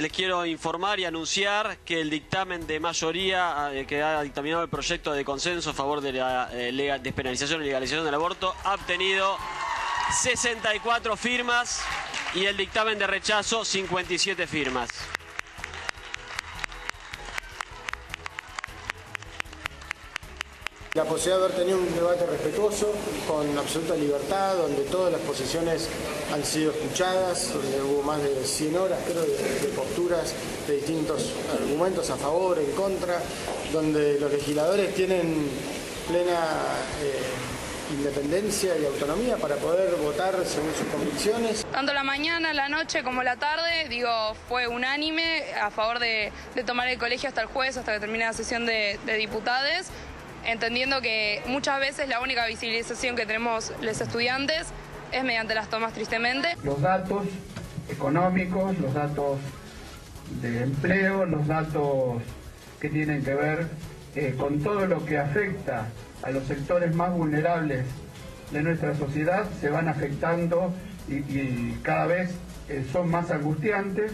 les quiero informar y anunciar que el dictamen de mayoría que ha dictaminado el proyecto de consenso a favor de la despenalización y legalización del aborto ha obtenido 64 firmas y el dictamen de rechazo 57 firmas. La posibilidad de haber tenido un debate respetuoso, con absoluta libertad, donde todas las posiciones han sido escuchadas, donde hubo más de 100 horas, creo, de posturas, de distintos argumentos a favor, en contra, donde los legisladores tienen plena independencia y autonomía para poder votar según sus convicciones. Tanto la mañana, la noche como la tarde, fue unánime a favor de tomar el colegio hasta el jueves, hasta que termine la sesión de diputados, entendiendo que muchas veces la única visibilización que tenemos los estudiantes es mediante las tomas, tristemente. Los datos económicos, los datos de empleo, los datos que tienen que ver con todo lo que afecta a los sectores más vulnerables de nuestra sociedad, se van afectando y cada vez son más angustiantes.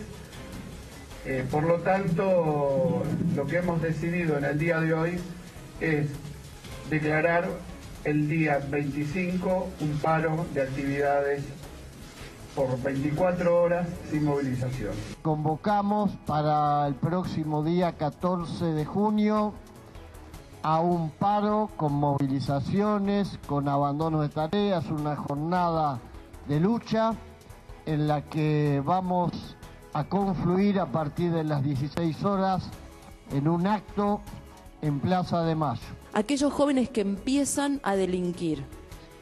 Por lo tanto, lo que hemos decidido en el día de hoy es declarar el día 25 un paro de actividades por 24 horas sin movilización. Convocamos para el próximo día 14 de junio a un paro con movilizaciones, con abandono de tareas, una jornada de lucha en la que vamos a confluir a partir de las 16 horas en un acto en Plaza de Mayo. Aquellos jóvenes que empiezan a delinquir,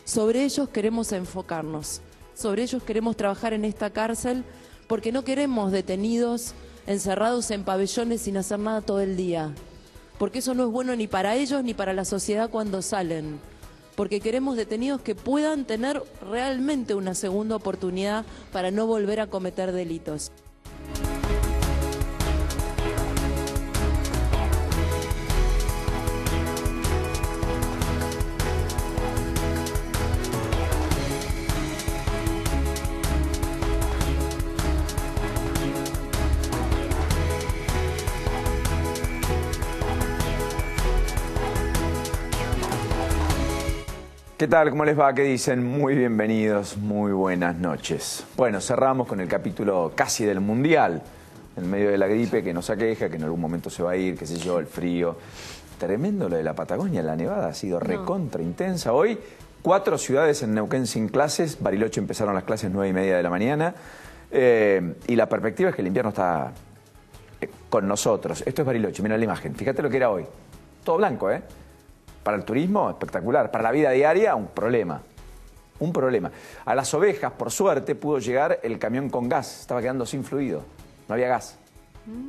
sobre ellos queremos enfocarnos, sobre ellos queremos trabajar en esta cárcel, porque no queremos detenidos encerrados en pabellones sin hacer nada todo el día, porque eso no es bueno ni para ellos ni para la sociedad cuando salen, porque queremos detenidos que puedan tener realmente una segunda oportunidad para no volver a cometer delitos. ¿Qué tal? ¿Cómo les va? ¿Qué dicen? Muy bienvenidos, muy buenas noches. Bueno, cerramos con el capítulo casi del Mundial, en medio de la gripe que nos aqueja, que en algún momento se va a ir, qué sé yo, el frío. Tremendo lo de la Patagonia, la nevada ha sido recontra intensa. Hoy, 4 ciudades en Neuquén sin clases, Bariloche empezaron las clases 9:30 de la mañana, y la perspectiva es que el invierno está con nosotros. Esto es Bariloche, mira la imagen, fíjate lo que era hoy. Todo blanco, ¿eh? Para el turismo, espectacular. Para la vida diaria, un problema. Un problema. A las ovejas, por suerte, pudo llegar el camión con gas. Estaba quedando sin fluido. No había gas.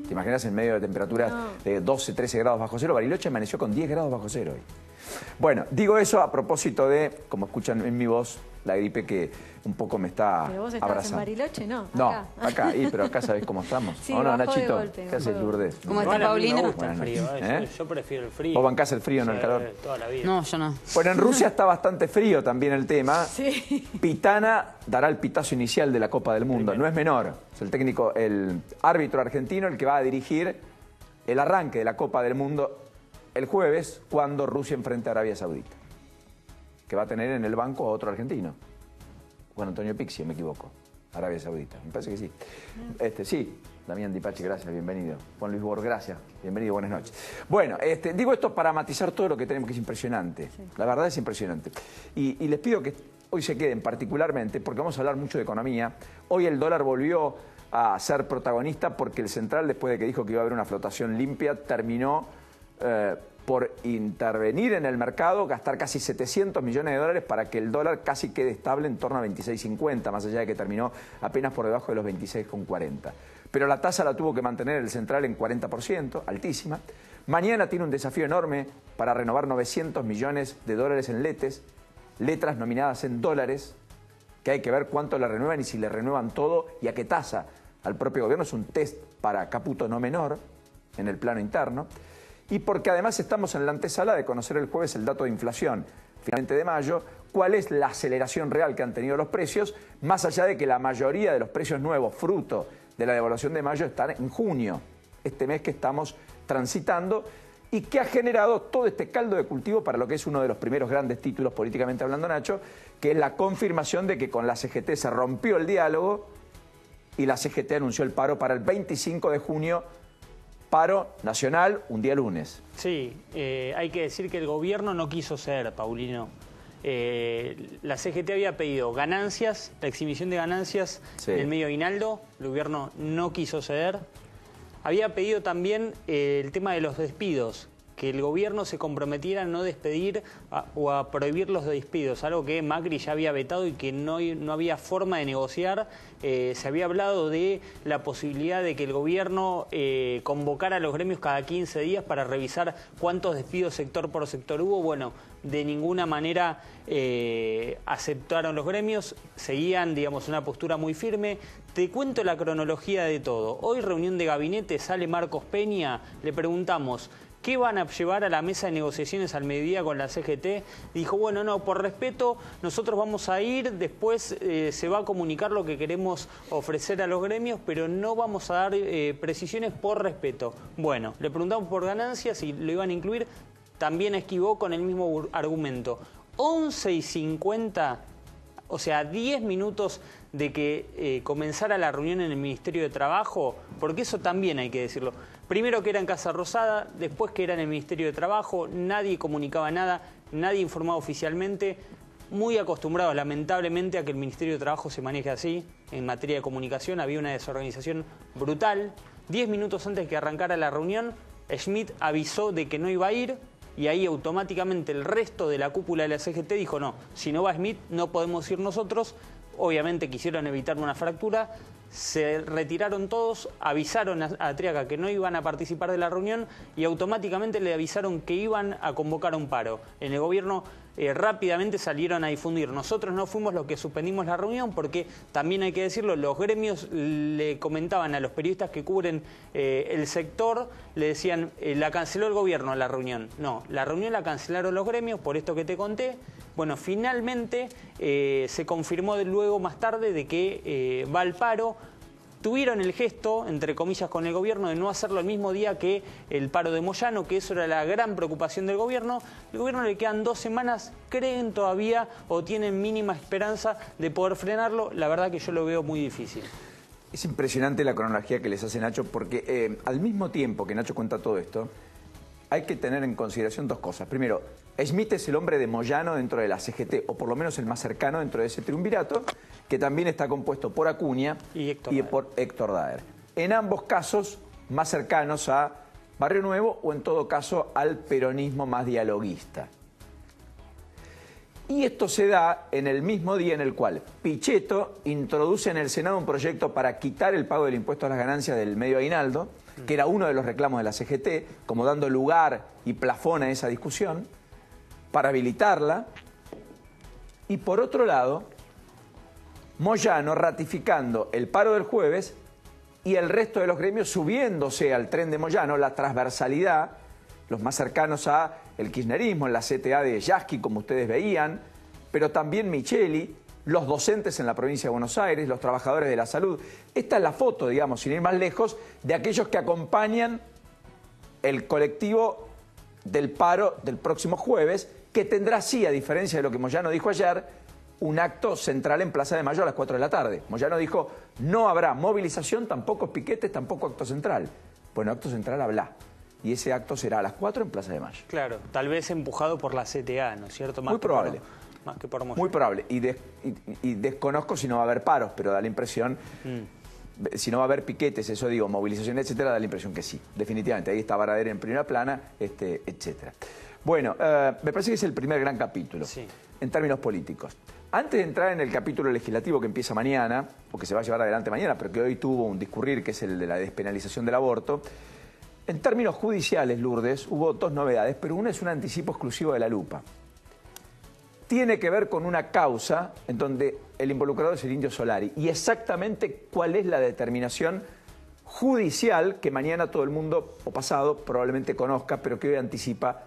¿Te imaginas en medio de temperaturas de 12, 13 grados bajo cero? Bariloche amaneció con 10 grados bajo cero hoy. Bueno, digo eso a propósito de, como escuchan en mi voz, la gripe que un poco me está Pero vos estabas abrazando. en Bariloche, ¿no? No, Acá. pero acá sabés cómo estamos. Sí, ¿O no, bajó de Nachito? golpe, ¿Qué haces, Lourdes? ¿Cómo está, Paulino? Me gusta el frío, yo prefiero el frío. ¿Vos bancás el frío, no el calor? Toda la vida. No, yo no. Bueno, en Rusia está bastante frío también el tema. Sí. Pitana dará el pitazo inicial de la Copa del Mundo. No es menor. Es el técnico, el árbitro argentino el que va a dirigir el arranque de la Copa del Mundo el jueves cuando Rusia enfrente a Arabia Saudita. Que va a tener en el banco a otro argentino. Juan Antonio Pixi, me equivoco. Arabia Saudita, me parece que sí. Sí, Damián Dipachi, gracias, bienvenido. Juan Luis Borg, gracias, bienvenido, buenas noches. Bueno, digo esto para matizar todo lo que tenemos, que es impresionante. Sí. La verdad es impresionante. Y les pido que hoy se queden particularmente, porque vamos a hablar mucho de economía. Hoy el dólar volvió a ser protagonista porque el central, después de que dijo que iba a haber una flotación limpia, terminó por intervenir en el mercado, gastar casi 700 millones de dólares para que el dólar casi quede estable en torno a 26.50, más allá de que terminó apenas por debajo de los 26.40. Pero la tasa la tuvo que mantener el central en 40%, altísima. Mañana tiene un desafío enorme para renovar 900 millones de dólares en letras nominadas en dólares, que hay que ver cuánto le renuevan y si le renuevan todo y a qué tasa al propio gobierno. Es un test para Caputo no menor en el plano interno. Y porque además estamos en la antesala de conocer el jueves el dato de inflación, finalmente de mayo, cuál es la aceleración real que han tenido los precios, más allá de que la mayoría de los precios nuevos, fruto de la devaluación de mayo están en junio, este mes que estamos transitando, y que ha generado todo este caldo de cultivo para lo que es uno de los primeros grandes títulos políticamente hablando, Nacho, que es la confirmación de que con la CGT se rompió el diálogo y la CGT anunció el paro para el 25 de junio, paro nacional, un día lunes. Sí, hay que decir que el gobierno no quiso ceder, Paulino. La CGT había pedido ganancias, la exhibición de ganancias en el medio aguinaldo, el gobierno no quiso ceder. Había pedido también el tema de los despidos, que el gobierno se comprometiera a no despedir o a prohibir los despidos, algo que Macri ya había vetado y que no había forma de negociar. Se había hablado de la posibilidad de que el gobierno convocara a los gremios cada 15 días para revisar cuántos despidos sector por sector hubo. Bueno, de ninguna manera aceptaron los gremios, seguían, digamos, una postura muy firme. Te cuento la cronología de todo. Hoy, reunión de gabinete, sale Marcos Peña, le preguntamos: ¿qué van a llevar a la mesa de negociaciones al mediodía con la CGT? Dijo, bueno, no, por respeto, nosotros vamos a ir, después se va a comunicar lo que queremos ofrecer a los gremios, pero no vamos a dar precisiones por respeto. Bueno, le preguntamos por ganancias y lo iban a incluir, también esquivó con el mismo argumento. 11:50, o sea, 10 minutos de que comenzara la reunión en el Ministerio de Trabajo, porque eso también hay que decirlo. Primero que era en Casa Rosada, después que era en el Ministerio de Trabajo, nadie comunicaba nada, nadie informaba oficialmente. Muy acostumbrados, lamentablemente, a que el Ministerio de Trabajo se maneje así. En materia de comunicación había una desorganización brutal. 10 minutos antes de que arrancara la reunión, Schmidt avisó de que no iba a ir y ahí automáticamente el resto de la cúpula de la CGT dijo, no, si no va Schmidt no podemos ir nosotros. Obviamente quisieron evitar una fractura. Se retiraron todos, avisaron a Triaca que no iban a participar de la reunión y automáticamente le avisaron que iban a convocar un paro. En el gobierno rápidamente salieron a difundir. Nosotros no fuimos los que suspendimos la reunión porque, también hay que decirlo, los gremios le comentaban a los periodistas que cubren el sector, le decían, la canceló el gobierno la reunión. No, la reunión la cancelaron los gremios, por esto que te conté. Bueno, finalmente se confirmó luego más tarde de que va al paro. Tuvieron el gesto, entre comillas, con el gobierno de no hacerlo el mismo día que el paro de Moyano, que eso era la gran preocupación del gobierno. El gobierno le quedan 2 semanas, creen todavía o tienen mínima esperanza de poder frenarlo. La verdad que yo lo veo muy difícil. Es impresionante la cronología que les hace Nacho, porque al mismo tiempo que Nacho cuenta todo esto, hay que tener en consideración 2 cosas. Primero, Schmidt es el hombre de Moyano dentro de la CGT, o por lo menos el más cercano dentro de ese triunvirato, que también está compuesto por Acuña y por Héctor Daer. En ambos casos, más cercanos a Barrio Nuevo o en todo caso al peronismo más dialoguista. Y esto se da en el mismo día en el cual Pichetto introduce en el Senado un proyecto para quitar el pago del impuesto a las ganancias del medio aguinaldo, que era uno de los reclamos de la CGT, como dando lugar y plafón a esa discusión, para habilitarla. Y por otro lado, Moyano ratificando el paro del jueves y el resto de los gremios subiéndose al tren de Moyano, la transversalidad, los más cercanos a el kirchnerismo, en la CTA de Yasky, como ustedes veían, pero también Micheli, los docentes en la provincia de Buenos Aires, los trabajadores de la salud. Esta es la foto, digamos, sin ir más lejos, de aquellos que acompañan el colectivo del paro del próximo jueves, que tendrá, sí, a diferencia de lo que Moyano dijo ayer, un acto central en Plaza de Mayo a las 4 de la tarde. Moyano dijo, no habrá movilización, tampoco piquetes, tampoco acto central. Bueno, acto central habrá. Y ese acto será a las 4 en Plaza de Mayo. Claro, tal vez empujado por la CTA, ¿no es cierto? Muy probable. Más que por Moyano. Muy probable. Y desconozco si no va a haber paros, pero da la impresión, si no va a haber piquetes, eso digo, movilización, etcétera, da la impresión que sí. Definitivamente. Ahí está Baradero en primera plana, etcétera. Bueno, me parece que es el primer gran capítulo, sí, en términos políticos. Antes de entrar en el capítulo legislativo que empieza mañana, o que se va a llevar adelante mañana, pero que hoy tuvo un discurrir, que es el de la despenalización del aborto, en términos judiciales, Lourdes, hubo 2 novedades, pero una es un anticipo exclusivo de la lupa. Tiene que ver con una causa en donde el involucrado es el Indio Solari, y exactamente cuál es la determinación judicial que mañana todo el mundo, o pasado, probablemente conozca, pero que hoy anticipa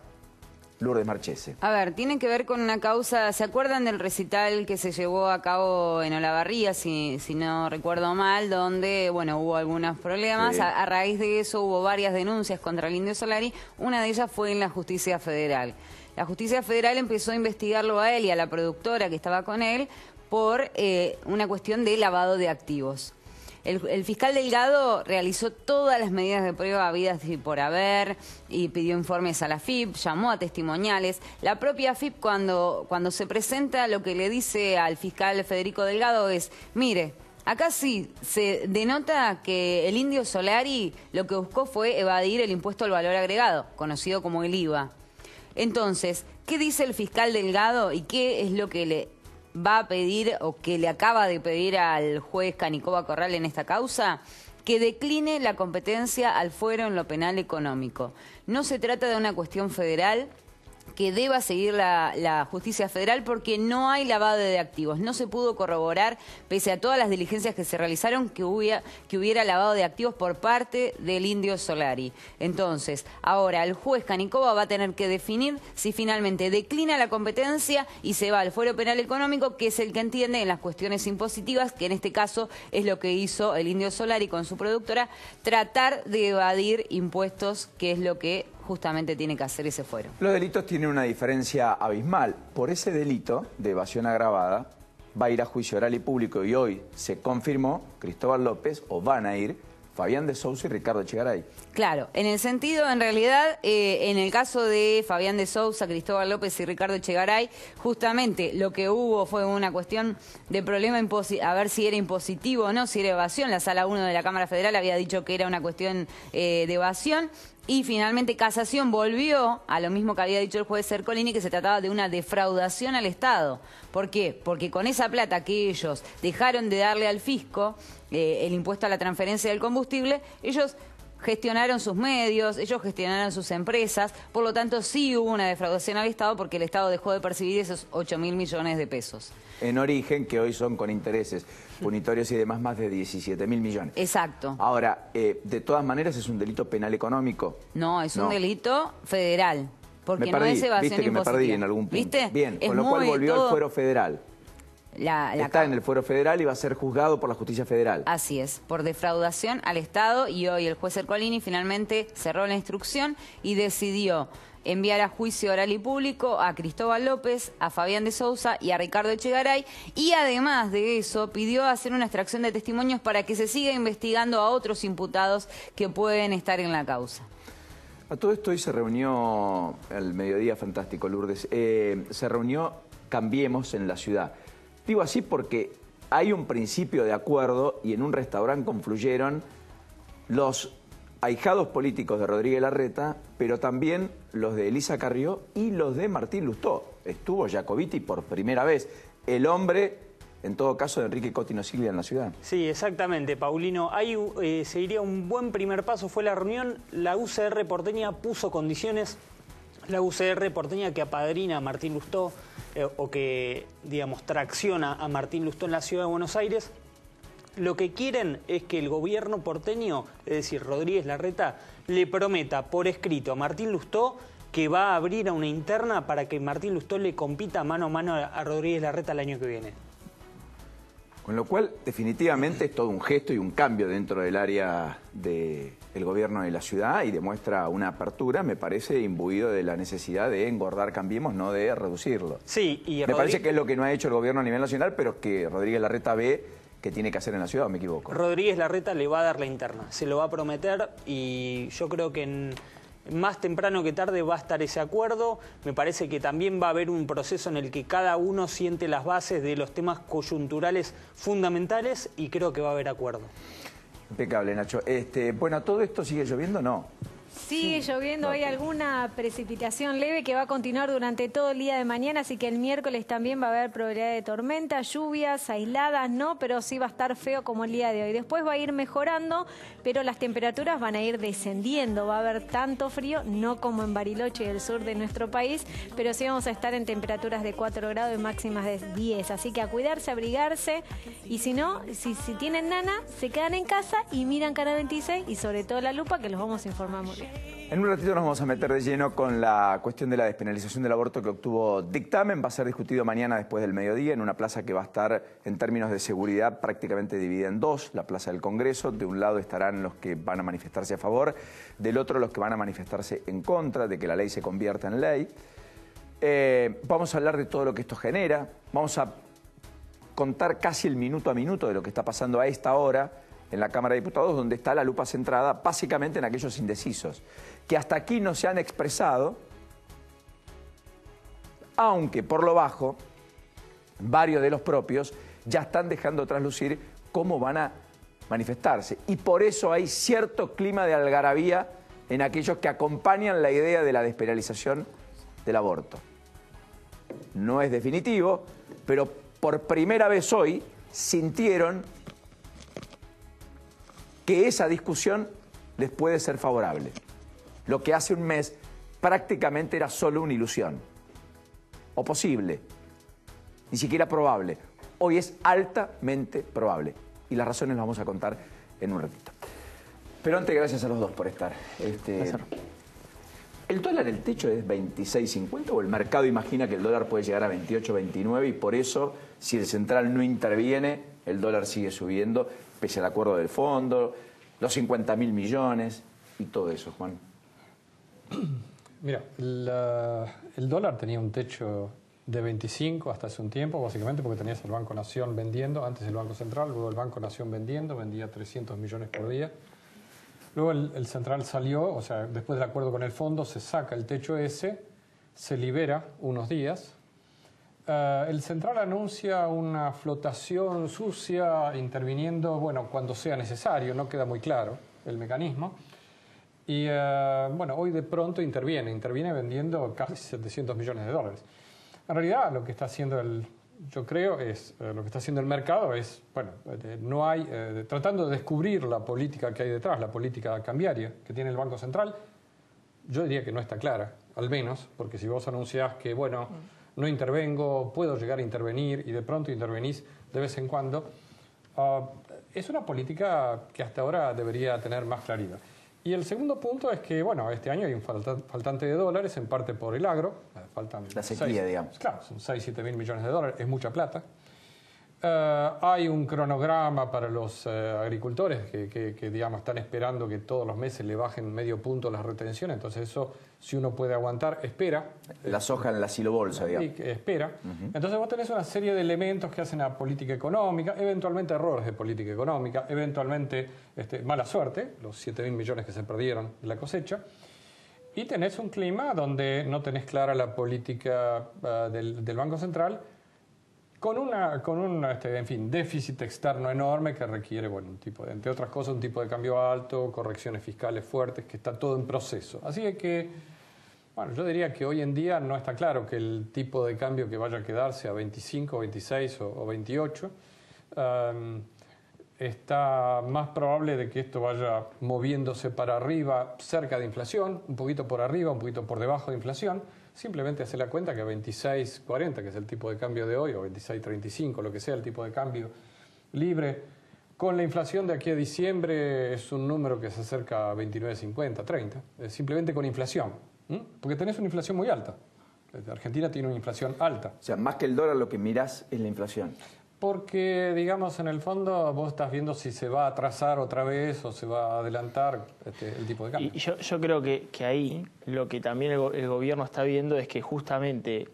Lourdes Marchese. A ver, tiene que ver con una causa, ¿se acuerdan del recital que se llevó a cabo en Olavarría, si no recuerdo mal, donde, bueno, hubo algunos problemas? Sí. A raíz de eso hubo varias denuncias contra el Indio Solari, una de ellas fue en la Justicia Federal. La Justicia Federal empezó a investigarlo a él y a la productora que estaba con él por una cuestión de lavado de activos. El fiscal Delgado realizó todas las medidas de prueba habidas y por haber y pidió informes a la FIP, llamó a testimoniales. La propia FIP cuando se presenta lo que le dice al fiscal Federico Delgado es, mire, acá sí se denota que el Indio Solari lo que buscó fue evadir el impuesto al valor agregado, conocido como el IVA. Entonces, ¿qué dice el fiscal Delgado y qué es lo que le va a pedir o que le acaba de pedir al juez Canicoba Corral en esta causa? Que decline la competencia al fuero en lo penal económico. No se trata de una cuestión federal, que deba seguir la justicia federal porque no hay lavado de activos. No se pudo corroborar, pese a todas las diligencias que se realizaron, que hubiera lavado de activos por parte del Indio Solari. Entonces, ahora el juez Canicoba va a tener que definir si finalmente declina la competencia y se va al fuero penal económico, que es el que entiende en las cuestiones impositivas, que en este caso es lo que hizo el Indio Solari con su productora, tratar de evadir impuestos, que es lo que justamente tiene que hacer ese fuero. Los delitos tienen una diferencia abismal. Por ese delito de evasión agravada va a ir a juicio oral y público y hoy se confirmó Cristóbal López, o van a ir Fabián de Sousa y Ricardo Echegaray. Claro, en el sentido, en realidad, en el caso de Fabián de Sousa, Cristóbal López y Ricardo Echegaray, justamente lo que hubo fue una cuestión de problema, a ver si era impositivo o no, si era evasión. La Sala 1 de la Cámara Federal había dicho que era una cuestión de evasión. Y finalmente Casación volvió a lo mismo que había dicho el juez Cercolini, que se trataba de una defraudación al Estado. ¿Por qué? Porque con esa plata que ellos dejaron de darle al fisco, el impuesto a la transferencia del combustible, ellos gestionaron sus medios, ellos gestionaron sus empresas, por lo tanto sí hubo una defraudación al Estado porque el Estado dejó de percibir esos 8.000 millones de pesos. En origen, que hoy son con intereses punitorios y demás más de 17.000 millones. Exacto. Ahora, de todas maneras, ¿es un delito penal económico? No, es un delito federal, porque no es evasión ¿viste que impositiva? Me perdí en algún punto? ¿Viste? Bien, con lo cual volvió al fuero federal. Está en el fuero federal y va a ser juzgado por la justicia federal. Así es, por defraudación al Estado, y hoy el juez Cercolini finalmente cerró la instrucción y decidió enviar a juicio oral y público a Cristóbal López, a Fabián de Sousa y a Ricardo Echegaray, y además de eso pidió hacer una extracción de testimonios para que se siga investigando a otros imputados que pueden estar en la causa. A todo esto hoy se reunió, el mediodía fantástico, Lourdes, se reunió Cambiemos en la ciudad. Digo así porque hay un principio de acuerdo y en un restaurante confluyeron los ahijados políticos de Rodríguez Larreta, pero también los de Elisa Carrió y los de Martín Lustó. Estuvo Jacobiti por primera vez, el hombre, en todo caso, de Enrique Cotino Silvia en la ciudad. Sí, exactamente, Paulino. Ahí se diría un buen primer paso, fue la reunión. La UCR porteña puso condiciones, la UCR porteña que apadrina a Martín Lustó, o que, digamos, tracciona a Martín Lustó en la ciudad de Buenos Aires. Lo que quieren es que el gobierno porteño, es decir, Rodríguez Larreta, le prometa por escrito a Martín Lustó que va a abrir a una interna para que Martín Lustó le compita mano a mano a Rodríguez Larreta el año que viene. Con lo cual, definitivamente, es todo un gesto y un cambio dentro del área del gobierno de la ciudad y demuestra una apertura, me parece, imbuido de la necesidad de engordar Cambiemos, no de reducirlo. Sí, y me parece que es lo que no ha hecho el gobierno a nivel nacional, pero que Rodríguez Larreta ve que tiene que hacer en la ciudad, ¿o me equivoco? Rodríguez Larreta le va a dar la interna, se lo va a prometer y yo creo que más temprano que tarde va a estar ese acuerdo. Me parece que también va a haber un proceso en el que cada uno siente las bases de los temas coyunturales fundamentales y creo que va a haber acuerdo. Impecable, Nacho. Bueno, ¿todo esto sigue lloviendo? No. Sigue lloviendo, hay alguna precipitación leve que va a continuar durante todo el día de mañana, así que el miércoles también va a haber probabilidad de tormenta, lluvias aisladas, no, pero sí va a estar feo como el día de hoy. Después va a ir mejorando, pero las temperaturas van a ir descendiendo, va a haber tanto frío, no como en Bariloche y el sur de nuestro país, pero sí vamos a estar en temperaturas de 4 grados y máximas de 10, así que a cuidarse, a abrigarse, y si no, si tienen nana, se quedan en casa y miran Canal 26 y sobre todo La Lupa, que los vamos a informar muy bien. En un ratito nos vamos a meter de lleno con la cuestión de la despenalización del aborto que obtuvo dictamen. Va a ser discutido mañana después del mediodía en una plaza que va a estar, en términos de seguridad, prácticamente dividida en dos. La Plaza del Congreso, de un lado estarán los que van a manifestarse a favor, del otro los que van a manifestarse en contra de que la ley se convierta en ley. Vamos a hablar de todo lo que esto genera. Vamos a contar casi el minuto a minuto de lo que está pasando a esta hora en la Cámara de Diputados, donde está la lupa centrada básicamente en aquellos indecisos, que hasta aquí no se han expresado, aunque por lo bajo, varios de los propios ya están dejando traslucir cómo van a manifestarse. Y por eso hay cierto clima de algarabía en aquellos que acompañan la idea de la despenalización del aborto. No es definitivo, pero por primera vez hoy sintieron que esa discusión les puede ser favorable. Lo que hace un mes prácticamente era solo una ilusión. O posible. Ni siquiera probable. Hoy es altamente probable. Y las razones las vamos a contar en un ratito. Pero antes, gracias a los dos por estar. ¿El dólar, el techo es 26.50 o el mercado imagina que el dólar puede llegar a 28, 29 y por eso, si el central no interviene, el dólar sigue subiendo, pese al acuerdo del fondo, los 50.000 millones y todo eso, Juan? Mira, el dólar tenía un techo de 25 hasta hace un tiempo, básicamente porque tenías el Banco Nación vendiendo, antes el Banco Central, luego el Banco Nación vendiendo, vendía 300 millones por día. Luego el Central salió, o sea, después del acuerdo con el fondo, se saca el techo ese, se libera unos días. El Central anuncia una flotación sucia interviniendo, bueno, cuando sea necesario, no queda muy claro el mecanismo. Y bueno, hoy de pronto interviene vendiendo casi 700 millones de dólares. En realidad lo que está haciendo yo creo, lo que está haciendo el mercado es, bueno, no hay, tratando de descubrir la política que hay detrás, la política cambiaria que tiene el Banco Central, yo diría que no está clara, al menos, porque si vos anunciás que, bueno, no intervengo, puedo llegar a intervenir y de pronto intervenís de vez en cuando, es una política que hasta ahora debería tener más claridad. Y el segundo punto es que, bueno, este año hay un faltante de dólares, en parte por el agro. Faltan la sequía, digamos. Claro, son 6-7 mil millones de dólares, es mucha plata. Hay un cronograma para los agricultores que, digamos, están esperando que todos los meses le bajen medio punto las retenciones. Entonces eso, si uno puede aguantar, espera. La soja en la silobolsa, digamos. Espera. Entonces vos tenés una serie de elementos que hacen a política económica, eventualmente errores de política económica, eventualmente mala suerte, los 7.000 millones que se perdieron de la cosecha. Y tenés un clima donde no tenés clara la política del Banco Central, con un en fin, déficit externo enorme que requiere, bueno, entre otras cosas, un tipo de cambio alto, correcciones fiscales fuertes, que está todo en proceso. Así que, bueno, yo diría que hoy en día no está claro que el tipo de cambio que vaya a quedarse a 25, 26 o 28. Está más probable de que esto vaya moviéndose para arriba, cerca de inflación, un poquito por arriba, un poquito por debajo de inflación. Simplemente hacer la cuenta que 26.40, que es el tipo de cambio de hoy, o 26.35, lo que sea el tipo de cambio libre, con la inflación de aquí a diciembre es un número que se acerca a 29.50, 30, simplemente con inflación, porque tenés una inflación muy alta. Argentina tiene una inflación alta. O sea, más que el dólar lo que mirás es la inflación. Porque, digamos, en el fondo vos estás viendo si se va a atrasar otra vez o se va a adelantar el tipo de cambio. Y yo creo que ahí lo que también el gobierno está viendo es que justamente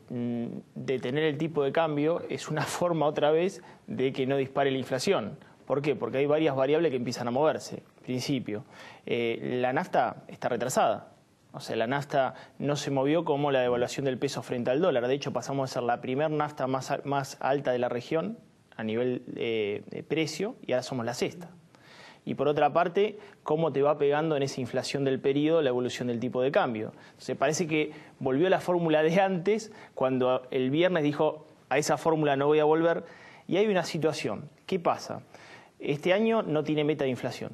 detener el tipo de cambio es una forma otra vez de que no dispare la inflación. ¿Por qué? Porque hay varias variables que empiezan a moverse. En principio, la nafta está retrasada. O sea, la nafta no se movió como la devaluación del peso frente al dólar. De hecho, pasamos a ser la primer nafta más alta de la región a nivel de precio, y ahora somos la sexta. Y por otra parte, cómo te va pegando en esa inflación del periodo la evolución del tipo de cambio. Entonces parece que volvió a la fórmula de antes, cuando el viernes dijo, a esa fórmula no voy a volver, y hay una situación. ¿Qué pasa? Este año no tiene meta de inflación.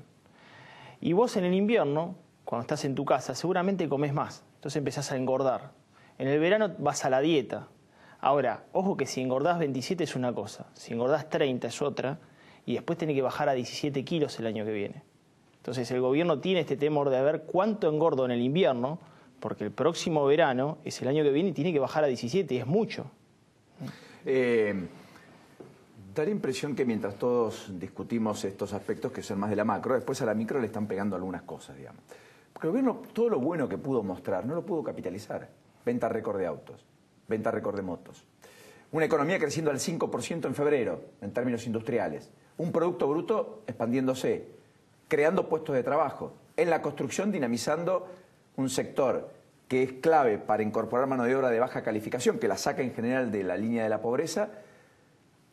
Y vos en el invierno, cuando estás en tu casa, seguramente comés más, entonces empezás a engordar. En el verano vas a la dieta. Ahora, ojo que si engordás 27 es una cosa, si engordás 30 es otra, y después tenés que bajar a 17 kilos el año que viene. Entonces el gobierno tiene este temor de ver cuánto engordo en el invierno, porque el próximo verano es el año que viene y tiene que bajar a 17, y es mucho. Da la impresión que mientras todos discutimos estos aspectos que son más de la macro, después a la micro le están pegando algunas cosas, digamos. Porque el gobierno, todo lo bueno que pudo mostrar, no lo pudo capitalizar. Venta récord de autos, venta récord de motos. Una economía creciendo al 5% en febrero, en términos industriales. Un producto bruto expandiéndose, creando puestos de trabajo. En la construcción dinamizando un sector que es clave para incorporar mano de obra de baja calificación, que la saca en general de la línea de la pobreza,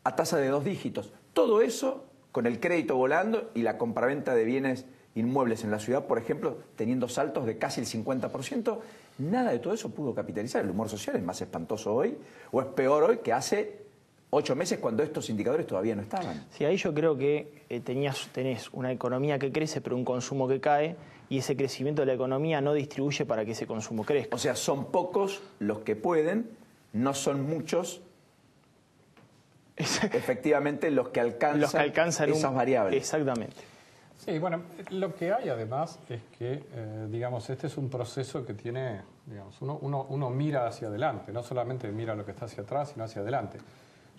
a tasa de 2 dígitos. Todo eso con el crédito volando y la compraventa de bienes inmuebles en la ciudad, por ejemplo, teniendo saltos de casi el 50%. Nada de todo eso pudo capitalizar. ¿El humor social es más espantoso hoy o es peor hoy que hace 8 meses cuando estos indicadores todavía no estaban? Sí, ahí yo creo que tenés una economía que crece pero un consumo que cae, y ese crecimiento de la economía no distribuye para que ese consumo crezca. O sea, son pocos los que pueden, no son muchos efectivamente los que alcanzan esas variables. Exactamente. Sí, bueno, lo que hay además es que, digamos, este es un proceso que tiene, digamos, uno mira hacia adelante, no solamente mira lo que está hacia atrás, sino hacia adelante.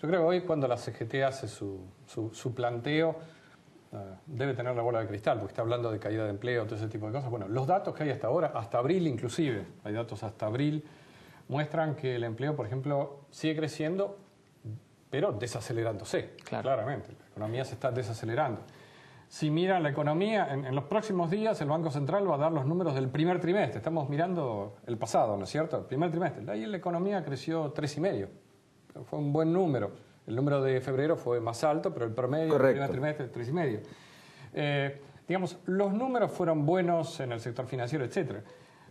Yo creo que hoy cuando la CGT hace su planteo, debe tener la bola de cristal, porque está hablando de caída de empleo, todo ese tipo de cosas. Bueno, los datos que hay hasta ahora, hasta abril inclusive, hay datos hasta abril, muestran que el empleo, por ejemplo, sigue creciendo, pero desacelerándose, claramente. La economía se está desacelerando. Si miran la economía, en los próximos días el Banco Central va a dar los números del primer trimestre. Estamos mirando el pasado, ¿no es cierto? El primer trimestre. Ahí la economía creció 3,5. Fue un buen número. El número de febrero fue más alto, pero el promedio del primer trimestre es 3,5. Digamos, los números fueron buenos en el sector financiero, etcétera.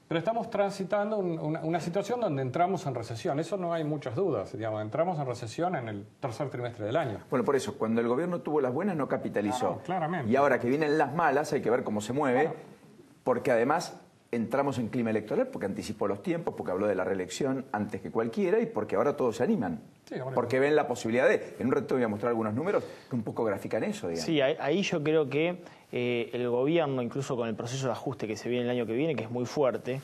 Pero estamos transitando una situación donde entramos en recesión. Eso no hay muchas dudas. Digamos, entramos en recesión en el tercer trimestre del año. Bueno, por eso, cuando el gobierno tuvo las buenas no capitalizó. No, claramente. Y ahora que vienen las malas hay que ver cómo se mueve, porque además entramos en clima electoral, porque anticipó los tiempos, porque habló de la reelección antes que cualquiera y porque ahora todos se animan. Sí, porque ven la posibilidad de... En un rato voy a mostrar algunos números que un poco grafican eso, digamos. Sí, ahí yo creo que el gobierno, incluso con el proceso de ajuste que se viene el año que viene, que es muy fuerte,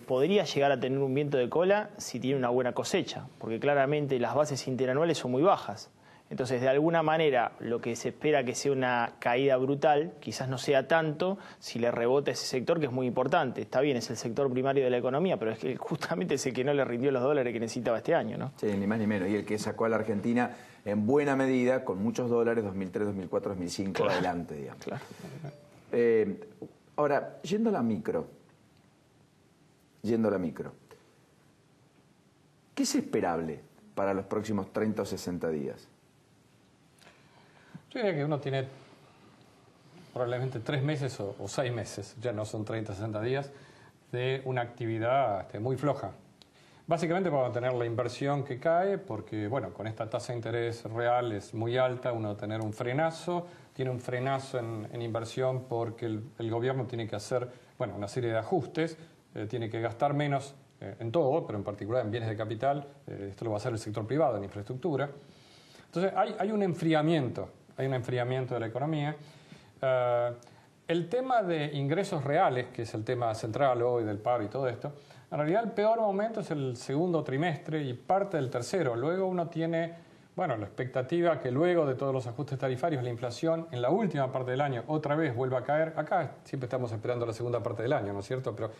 podría llegar a tener un viento de cola si tiene una buena cosecha, porque claramente las bases interanuales son muy bajas. Entonces, de alguna manera, lo que se espera que sea una caída brutal, quizás no sea tanto si le rebota ese sector, que es muy importante. Está bien, es el sector primario de la economía, pero es que justamente es el que no le rindió los dólares que necesitaba este año, ¿no? Sí, ni más ni menos. Y el que sacó a la Argentina en buena medida, con muchos dólares, 2003, 2004, 2005, claro, adelante, digamos. Claro. Ahora, yendo a la micro, ¿qué es esperable para los próximos 30 o 60 días? Yo diría que uno tiene probablemente 3 meses o 6 meses, ya no son 30 o 60 días, de una actividad muy floja. Básicamente para tener la inversión que cae, porque bueno, con esta tasa de interés real es muy alta, uno va a tener un frenazo, tiene un frenazo en inversión porque el gobierno tiene que hacer una serie de ajustes, tiene que gastar menos en todo, pero en particular en bienes de capital, esto lo va a hacer el sector privado, en infraestructura. Entonces hay un enfriamiento. Hay un enfriamiento de la economía. El tema de ingresos reales, que es el tema central hoy del paro y todo esto, en realidad el peor momento es el segundo trimestre y parte del tercero. Luego uno tiene, la expectativa que luego de todos los ajustes tarifarios, la inflación en la última parte del año otra vez vuelva a caer. Acá siempre estamos esperando la segunda parte del año, ¿no es cierto? Pero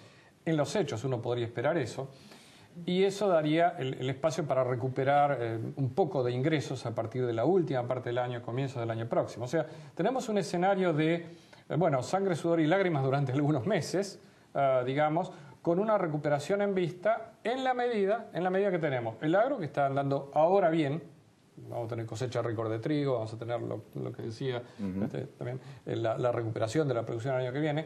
en los hechos uno podría esperar eso. Y eso daría el espacio para recuperar un poco de ingresos a partir de la última parte del año, comienzo del año próximo. O sea, tenemos un escenario de, sangre, sudor y lágrimas durante algunos meses, digamos, con una recuperación en vista en la medida que tenemos el agro, que está andando ahora bien. Vamos a tener cosecha récord de trigo, vamos a tener lo que decía también, la recuperación de la producción el año que viene.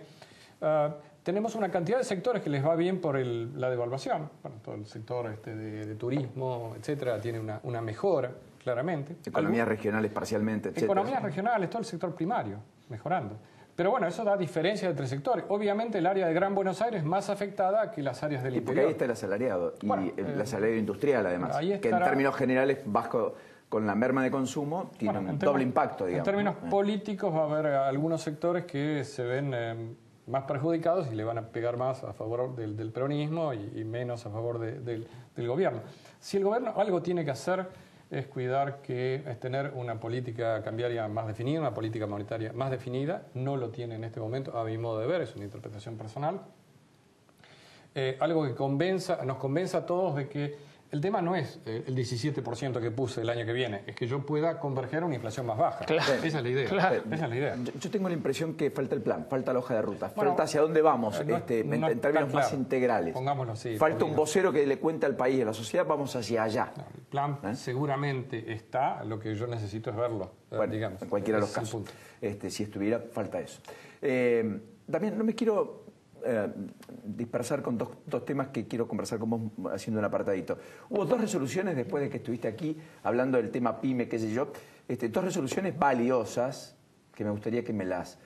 Tenemos una cantidad de sectores que les va bien por la devaluación. Todo el sector de turismo, etcétera, tiene una mejora, claramente. Economías regionales parcialmente, etcétera. Economías regionales, todo el sector primario, mejorando. Pero eso da diferencia entre sectores. Obviamente el área de Gran Buenos Aires es más afectada que las áreas del interior. Porque ahí está el asalariado, y el asalariado industrial además, que en términos generales con la merma de consumo tiene un doble impacto, digamos. En términos políticos va a haber algunos sectores que se ven más perjudicados y le van a pegar más a favor del peronismo y menos a favor del gobierno. Si el gobierno algo tiene que hacer es cuidar que es tener una política cambiaria más definida, una política monetaria más definida. No lo tiene en este momento, a mi modo de ver, es una interpretación personal. Algo que nos convenza a todos de que el tema no es el 17% que puse el año que viene, es que yo pueda converger a una inflación más baja. Claro. Esa es la idea. Claro. Esa es la idea. Yo tengo la impresión que falta el plan, falta la hoja de ruta, falta hacia dónde vamos en términos más integrales. Pongámoslo así. Falta un vocero que le cuente al país y a la sociedad, vamos hacia allá. No, el plan seguramente está, lo que yo necesito es verlo, bueno, digamos. En cualquiera de los casos. Si estuviera, falta eso. También no me quiero dispersar con dos temas que quiero conversar con vos haciendo un apartadito. Hubo 2 resoluciones después de que estuviste aquí hablando del tema PYME, qué sé yo, 2 resoluciones valiosas que me gustaría que me las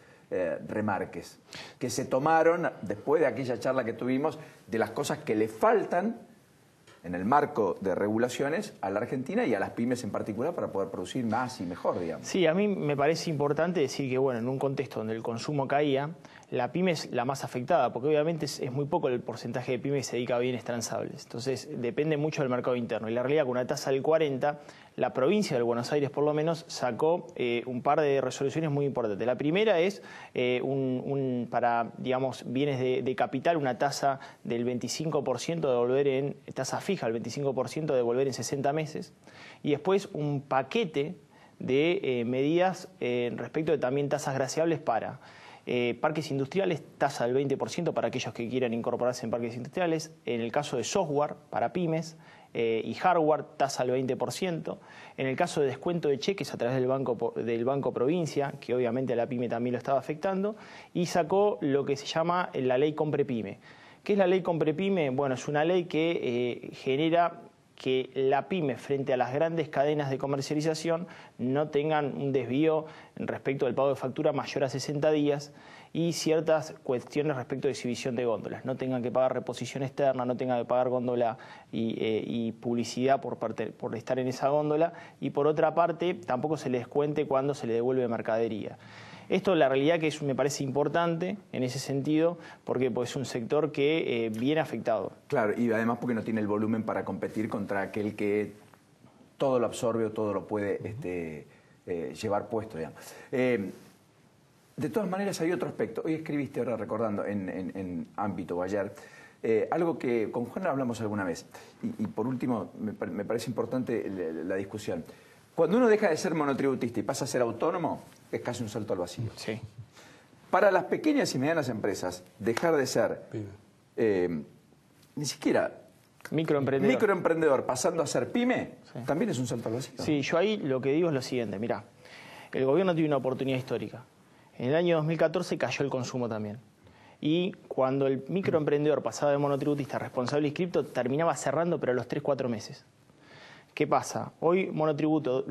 remarques, que se tomaron después de aquella charla que tuvimos de las cosas que le faltan en el marco de regulaciones a la Argentina y a las pymes en particular para poder producir más y mejor, digamos. Sí, a mí me parece importante decir que, bueno, en un contexto donde el consumo caía, la pyme es la más afectada, porque obviamente es muy poco el porcentaje de pyme que se dedica a bienes transables. Entonces, depende mucho del mercado interno. Y la realidad, con una tasa del 40%, la provincia de Buenos Aires, por lo menos, sacó un par de resoluciones muy importantes. La primera es para, digamos, bienes de capital, una tasa del 25% de devolver en tasa fija, el 25% de devolver en 60 meses. Y después un paquete de medidas respecto de también tasas graciables para parques industriales, tasa del 20% para aquellos que quieran incorporarse en parques industriales. En el caso de software, para pymes, y hardware, tasa del 20%. En el caso de descuento de cheques a través del Banco Provincia, que obviamente a la pyme también lo estaba afectando, y sacó lo que se llama la ley Comprepyme. ¿Qué es la ley Comprepyme? Bueno, es una ley que genera que la pyme frente a las grandes cadenas de comercialización no tengan un desvío respecto del pago de factura mayor a 60 días y ciertas cuestiones respecto de exhibición de góndolas. No tengan que pagar reposición externa, no tengan que pagar góndola y publicidad por estar en esa góndola, y por otra parte tampoco se les descuente cuando se le devuelve mercadería. Esto, la realidad que me parece importante en ese sentido, porque pues, es un sector que viene afectado. Claro, y además porque no tiene el volumen para competir contra aquel que todo lo absorbe o todo lo puede llevar puesto, digamos. De todas maneras, hay otro aspecto. Hoy escribiste, ahora recordando, en Ámbito o ayer, algo que con Juan hablamos alguna vez. Y por último, me parece importante la discusión. Cuando uno deja de ser monotributista y pasa a ser autónomo, es casi un salto al vacío. Sí. Para las pequeñas y medianas empresas, dejar de ser ni siquiera microemprendedor pasando a ser pyme, también es un salto al vacío. Sí, yo ahí lo que digo es lo siguiente. Mirá, el gobierno tiene una oportunidad histórica. En el año 2014 cayó el consumo también. Y cuando el microemprendedor pasaba de monotributista a responsable inscripto, terminaba cerrando, pero a los 3-4 meses. ¿Qué pasa? Hoy monotributo,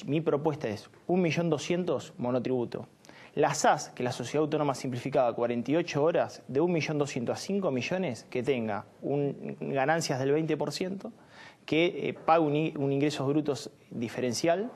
mi propuesta es 1.200.000 monotributo. La SAS, que es la Sociedad Autónoma Simplificada, 48 horas, de 1.200.000 a 5 millones, que tenga ganancias del 20%, que pague un ingresos brutos diferencial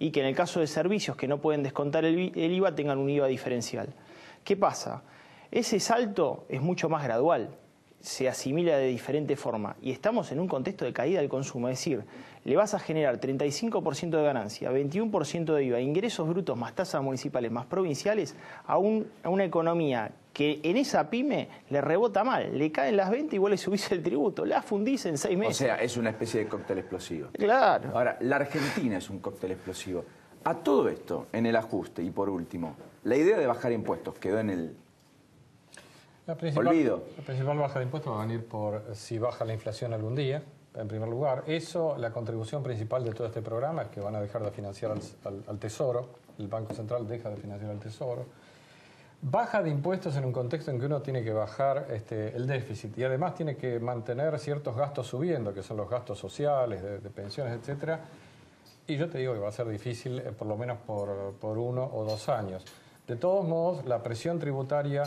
y que en el caso de servicios que no pueden descontar el IVA tengan un IVA diferencial. ¿Qué pasa? Ese salto es mucho más gradual, se asimila de diferente forma y estamos en un contexto de caída del consumo, es decir, le vas a generar 35% de ganancia, 21% de IVA, ingresos brutos más tasas municipales más provinciales a una economía que en esa pyme le rebota mal, le caen las ventas y vos le subís el tributo, la fundís en 6 meses. O sea, es una especie de cóctel explosivo. Claro. Ahora, la Argentina es un cóctel explosivo. A todo esto, en el ajuste, y por último, la idea de bajar impuestos quedó en el olvido. La principal baja de impuestos va a venir por si baja la inflación algún día, en primer lugar. Eso, la contribución principal de todo este programa es que van a dejar de financiar al Tesoro, el Banco Central deja de financiar al Tesoro. Baja de impuestos en un contexto en que uno tiene que bajar el déficit y además tiene que mantener ciertos gastos subiendo, que son los gastos sociales, de pensiones, etcétera. Y yo te digo que va a ser difícil por lo menos por 1 o 2 años. De todos modos, la presión tributaria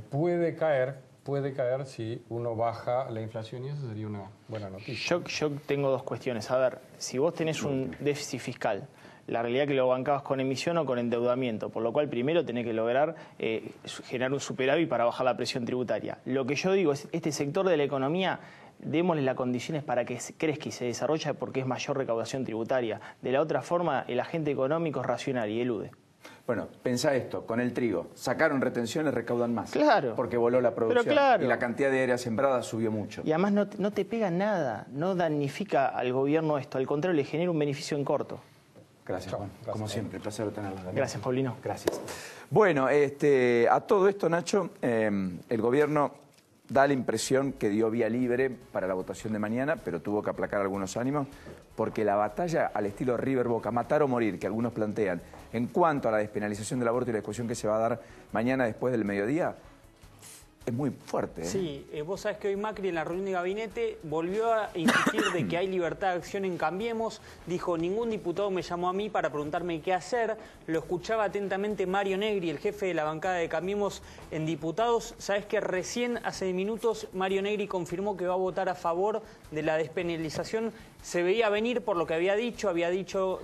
puede caer puede caer si uno baja la inflación y eso sería una buena noticia. Yo tengo dos cuestiones. A ver, si vos tenés un déficit fiscal, la realidad es que lo bancabas con emisión o con endeudamiento, por lo cual primero tenés que lograr generar un superávit para bajar la presión tributaria. Lo que yo digo es, este sector de la economía, démosle las condiciones para que crezca y se desarrolle porque es mayor recaudación tributaria. De la otra forma, el agente económico es racional y elude. Bueno, pensá esto, con el trigo, sacaron retenciones, recaudan más. Claro. Porque voló la producción. Pero claro. Y la cantidad de área sembrada subió mucho. Y además no te pega nada, no damnifica al gobierno esto, al contrario, le genera un beneficio en corto. Gracias, Juan. Como siempre, placer tenerlo. Gracias, Paulino. Gracias. Bueno, a todo esto, Nacho, el gobierno da la impresión que dio vía libre para la votación de mañana, pero tuvo que aplacar algunos ánimos, porque la batalla al estilo River Boca, matar o morir, que algunos plantean, en cuanto a la despenalización del aborto y la discusión que se va a dar mañana después del mediodía, es muy fuerte. ¿eh? Sí, vos sabés que hoy Macri en la reunión de gabinete volvió a insistir de que hay libertad de acción en Cambiemos. Dijo, ningún diputado me llamó a mí para preguntarme qué hacer. Lo escuchaba atentamente Mario Negri, el jefe de la bancada de Cambiemos en diputados. Sabés que recién, hace minutos, Mario Negri confirmó que va a votar a favor de la despenalización. Se veía venir por lo que había dicho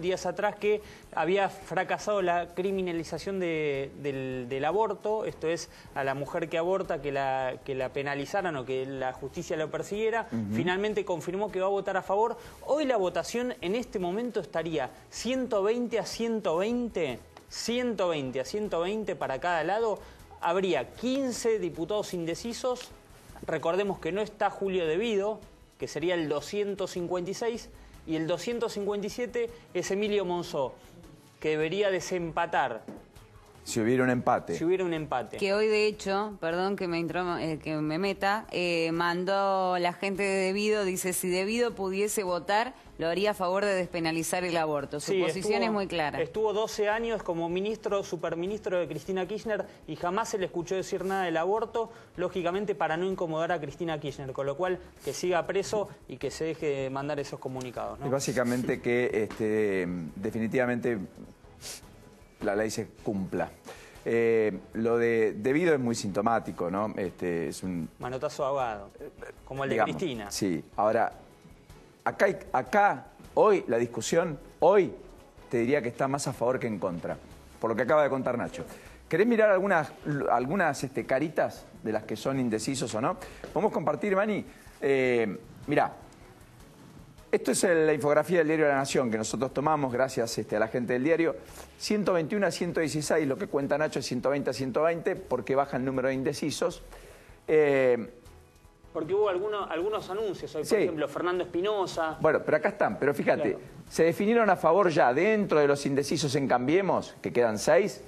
días atrás que había fracasado la criminalización del aborto, esto es, a la mujer que aborta, que la penalizaran o que la justicia lo persiguiera. Finalmente confirmó que va a votar a favor. Hoy la votación en este momento estaría 120 a 120, 120 a 120 para cada lado. Habría 15 diputados indecisos. Recordemos que no está Julio De Vido, que sería el 256, y el 257 es Emilio Monzó, que debería desempatar. Si hubiera un empate. Si hubiera un empate. Que hoy, de hecho, perdón que me meta, mandó la gente de De Vido, dice, si De Vido pudiese votar, lo haría a favor de despenalizar el aborto. Su posición es muy clara. Estuvo 12 años como ministro, superministro de Cristina Kirchner y jamás se le escuchó decir nada del aborto, lógicamente para no incomodar a Cristina Kirchner, con lo cual que siga preso y que se deje de mandar esos comunicados, ¿no? Y básicamente que definitivamente la ley se cumpla. Lo de Vido es muy sintomático, ¿no? Es un manotazo ahogado, como el de Cristina. Sí, ahora, acá, hoy, la discusión, hoy, te diría que está más a favor que en contra, por lo que acaba de contar Nacho. ¿Querés mirar algunas caritas de las que son indecisos o no? ¿Podemos compartir, Mani? Mirá. Esto es la infografía del Diario de la Nación que nosotros tomamos gracias a la gente del diario. 121 a 116, lo que cuenta Nacho es 120 a 120 porque baja el número de indecisos. Porque hubo algunos anuncios hoy, por ejemplo, Fernando Espinosa. Bueno, pero acá están, pero fíjate, se definieron a favor ya dentro de los indecisos en Cambiemos, que quedan 6,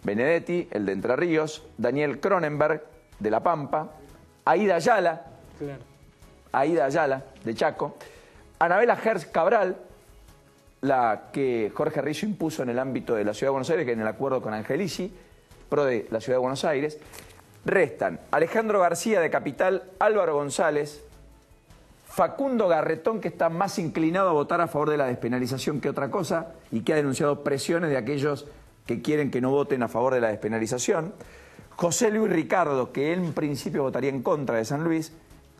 Benedetti, el de Entre Ríos, Daniel Cronenberg, de La Pampa, Aida Ayala, de Chaco, Anabela Hertz Cabral, la que Jorge Rizo impuso en el ámbito de la Ciudad de Buenos Aires, que en el acuerdo con Angelici, pro de la Ciudad de Buenos Aires. Restan Alejandro García de Capital, Álvaro González, Facundo Garretón, que está más inclinado a votar a favor de la despenalización que otra cosa y que ha denunciado presiones de aquellos que quieren que no voten a favor de la despenalización, José Luis Ricardo, que en principio votaría en contra de San Luis,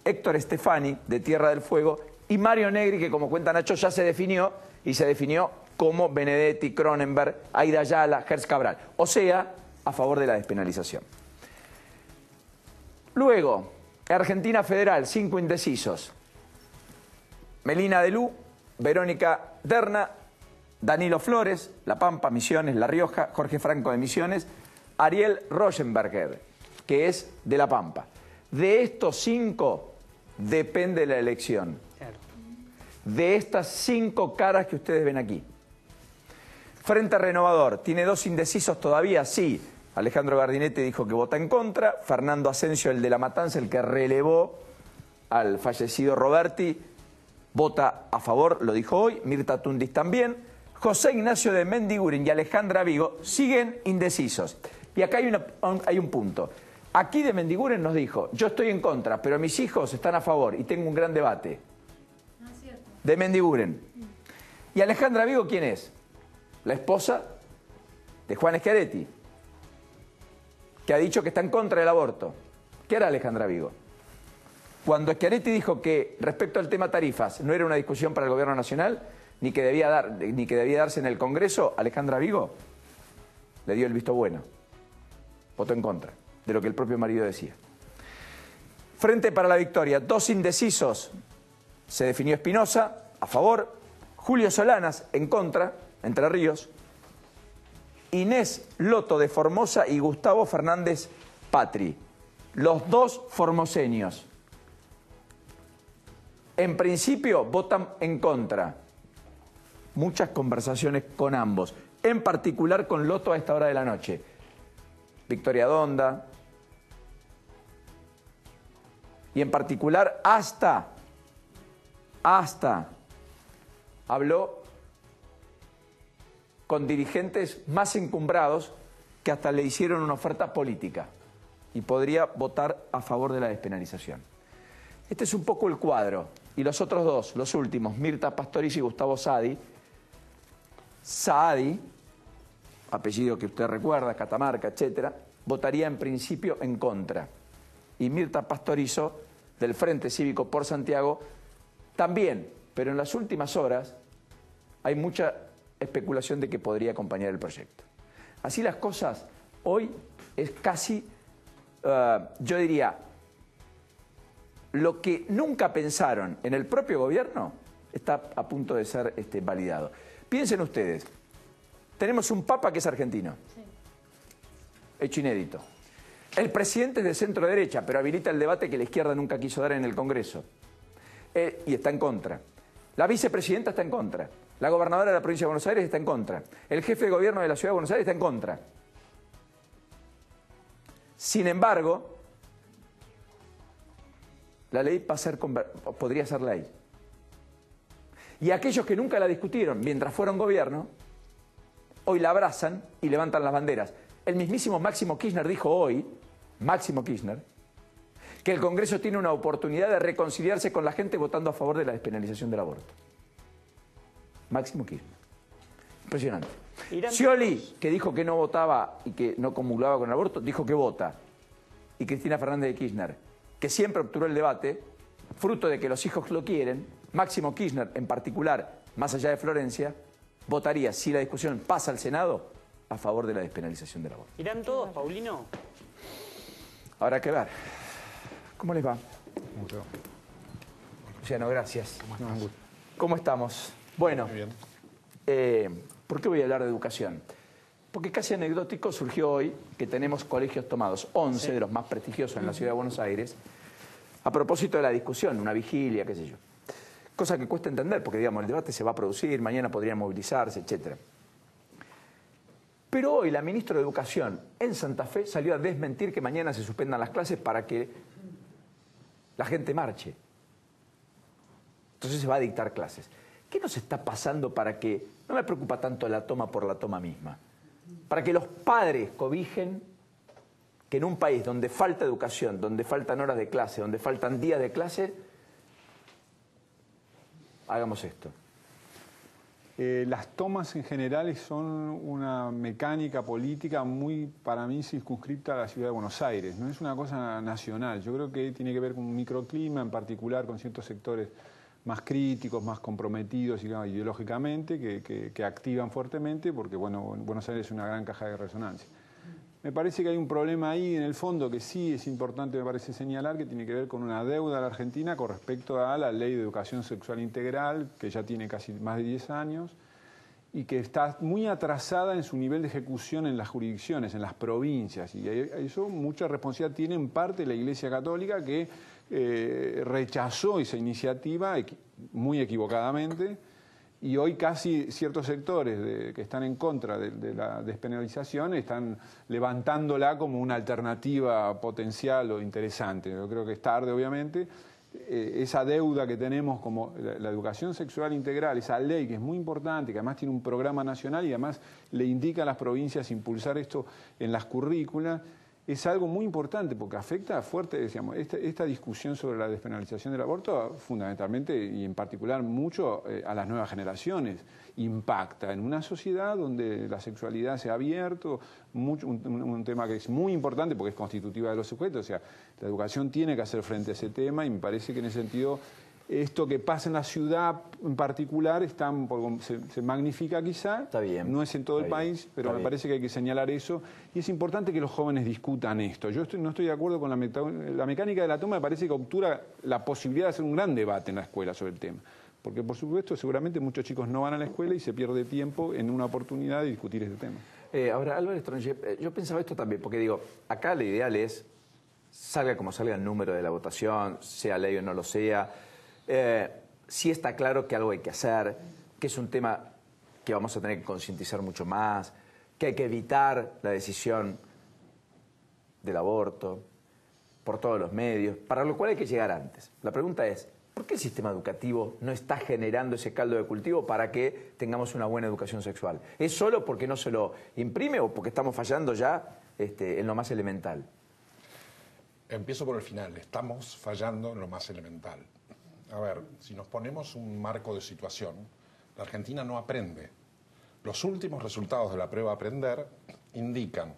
Héctor Stefani, de Tierra del Fuego, y Mario Negri, que como cuenta Nacho ya se definió, y se definió como Benedetti, Cronenberg, Aida Ayala, Hertz Cabral, o sea, a favor de la despenalización. Luego, Argentina Federal, 5 indecisos. Melina Delú, Verónica Derna, Danilo Flores, La Pampa, Misiones, La Rioja, Jorge Franco de Misiones, Ariel Rosenberger, que es de La Pampa. De estos 5 depende la elección. De estas 5 caras que ustedes ven aquí. Frente Renovador, ¿tiene 2 indecisos todavía? Sí. Alejandro Gardinetti dijo que vota en contra. Fernando Asensio, el de La Matanza, el que relevó al fallecido Roberti, vota a favor, lo dijo hoy. Mirta Tundis también. José Ignacio de Mendiguren y Alejandra Vigo siguen indecisos. Y acá hay un punto. Aquí de Mendiguren nos dijo, yo estoy en contra, pero mis hijos están a favor y tengo un gran debate. De Mendiguren. ¿Y Alejandra Vigo quién es? La esposa de Juan Schiaretti, que ha dicho que está en contra del aborto. ¿qué hará Alejandra Vigo? Cuando Schiaretti dijo que respecto al tema tarifas no era una discusión para el gobierno nacional, ni que debía darse en el Congreso, Alejandra Vigo le dio el visto bueno. Votó en contra de lo que el propio marido decía. Frente para la Victoria, 2 indecisos. Se definió Espinosa, a favor. Julio Solanas, en contra, Entre Ríos. Inés Loto de Formosa y Gustavo Fernández Patri. Los 2 formoseños. En principio votan en contra. Muchas conversaciones con ambos, en particular con Loto a esta hora de la noche. Victoria Donda. Y en particular hasta habló con dirigentes más encumbrados que hasta le hicieron una oferta política y podría votar a favor de la despenalización. Este es un poco el cuadro. Y los otros 2, los últimos, Mirta Pastoriza y Gustavo Saadi, apellido que usted recuerda, Catamarca, etcétera, votaría en principio en contra. Y Mirta Pastorizo, del Frente Cívico por Santiago, también, pero en las últimas horas hay mucha especulación de que podría acompañar el proyecto. Así las cosas, hoy es casi, yo diría, lo que nunca pensaron en el propio gobierno está a punto de ser validado. Piensen ustedes, tenemos un papa que es argentino, hecho inédito. El presidente es de centro derecha, pero habilita el debate que la izquierda nunca quiso dar en el Congreso. Y está en contra. La vicepresidenta está en contra. La gobernadora de la provincia de Buenos Aires está en contra. El jefe de gobierno de la ciudad de Buenos Aires está en contra. Sin embargo, la ley podría ser ley. Y aquellos que nunca la discutieron mientras fueron gobierno, hoy la abrazan y levantan las banderas. El mismísimo Máximo Kirchner dijo hoy, que el Congreso tiene una oportunidad de reconciliarse con la gente votando a favor de la despenalización del aborto. Máximo Kirchner. Impresionante. Scioli, que dijo que no votaba y que no comulgaba con el aborto, dijo que vota. Y Cristina Fernández de Kirchner, que siempre obturó el debate, fruto de que los hijos lo quieren, Máximo Kirchner en particular, más allá de Florencia, votaría, si la discusión pasa al Senado, a favor de la despenalización del aborto. ¿Irán todos, Paulino? Habrá que ver. ¿Cómo les va? Luciano, gracias. ¿Cómo estamos? Bueno, ¿por qué voy a hablar de educación? Porque casi anecdótico surgió hoy que tenemos colegios tomados, 11 de los más prestigiosos en la ciudad de Buenos Aires, a propósito de la discusión, una vigilia, qué sé yo. Cosa que cuesta entender, porque digamos, el debate se va a producir, mañana podría movilizarse, etcétera. Pero hoy la ministra de Educación en Santa Fe salió a desmentir que mañana se suspendan las clases para que la gente marche. Entonces se va a dictar clases. ¿Qué nos está pasando para que, no me preocupa tanto la toma por la toma misma, para que los padres cobijen que en un país donde falta educación, donde faltan horas de clase, donde faltan días de clase, hagamos esto? Las tomas en general son una mecánica política muy, para mí, circunscripta a la ciudad de Buenos Aires. No es una cosa nacional. Yo creo que tiene que ver con un microclima, en particular con ciertos sectores más críticos, más comprometidos ideológicamente, que activan fuertemente, porque bueno, Buenos Aires es una gran caja de resonancia. Me parece que hay un problema ahí en el fondo que sí es importante, me parece señalar, que tiene que ver con una deuda de la Argentina con respecto a la Ley de Educación Sexual Integral, que ya tiene casi más de 10 años, y que está muy atrasada en su nivel de ejecución en las jurisdicciones, en las provincias. Y eso mucha responsabilidad tiene en parte la Iglesia Católica, que rechazó esa iniciativa muy equivocadamente, y hoy casi ciertos sectores que están en contra de la despenalización están levantándola como una alternativa potencial o interesante. Yo creo que es tarde, obviamente. Esa deuda que tenemos como la educación sexual integral, esa ley que es muy importante, que además tiene un programa nacional y además le indica a las provincias impulsar esto en las currículas, es algo muy importante porque afecta fuerte, decíamos, esta discusión sobre la despenalización del aborto fundamentalmente y en particular mucho a las nuevas generaciones. Impacta en una sociedad donde la sexualidad se ha abierto, un tema que es muy importante porque es constitutiva de los sujetos, o sea, la educación tiene que hacer frente a ese tema y me parece que en ese sentido esto que pasa en la ciudad en particular se magnifica quizá, está bien, no es en todo el país, pero me parece que hay que señalar eso y es importante que los jóvenes discutan esto. Yo no estoy de acuerdo con la mecánica de la toma, me parece que obtura la posibilidad de hacer un gran debate en la escuela sobre el tema. Porque, por supuesto, seguramente muchos chicos no van a la escuela y se pierde tiempo en una oportunidad de discutir este tema. Ahora, Álvaro Stronge, yo pensaba esto también, porque digo, acá lo ideal es, salga como salga el número de la votación, sea ley o no lo sea, sí está claro que algo hay que hacer, que es un tema que vamos a tener que concientizar mucho más, que hay que evitar la decisión del aborto por todos los medios, para lo cual hay que llegar antes. La pregunta es, ¿por qué el sistema educativo no está generando ese caldo de cultivo para que tengamos una buena educación sexual? ¿Es solo porque no se lo imprime o porque estamos fallando ya en lo más elemental? Empiezo por el final. Estamos fallando en lo más elemental. A ver, si nos ponemos un marco de situación, la Argentina no aprende. Los últimos resultados de la prueba Aprender indican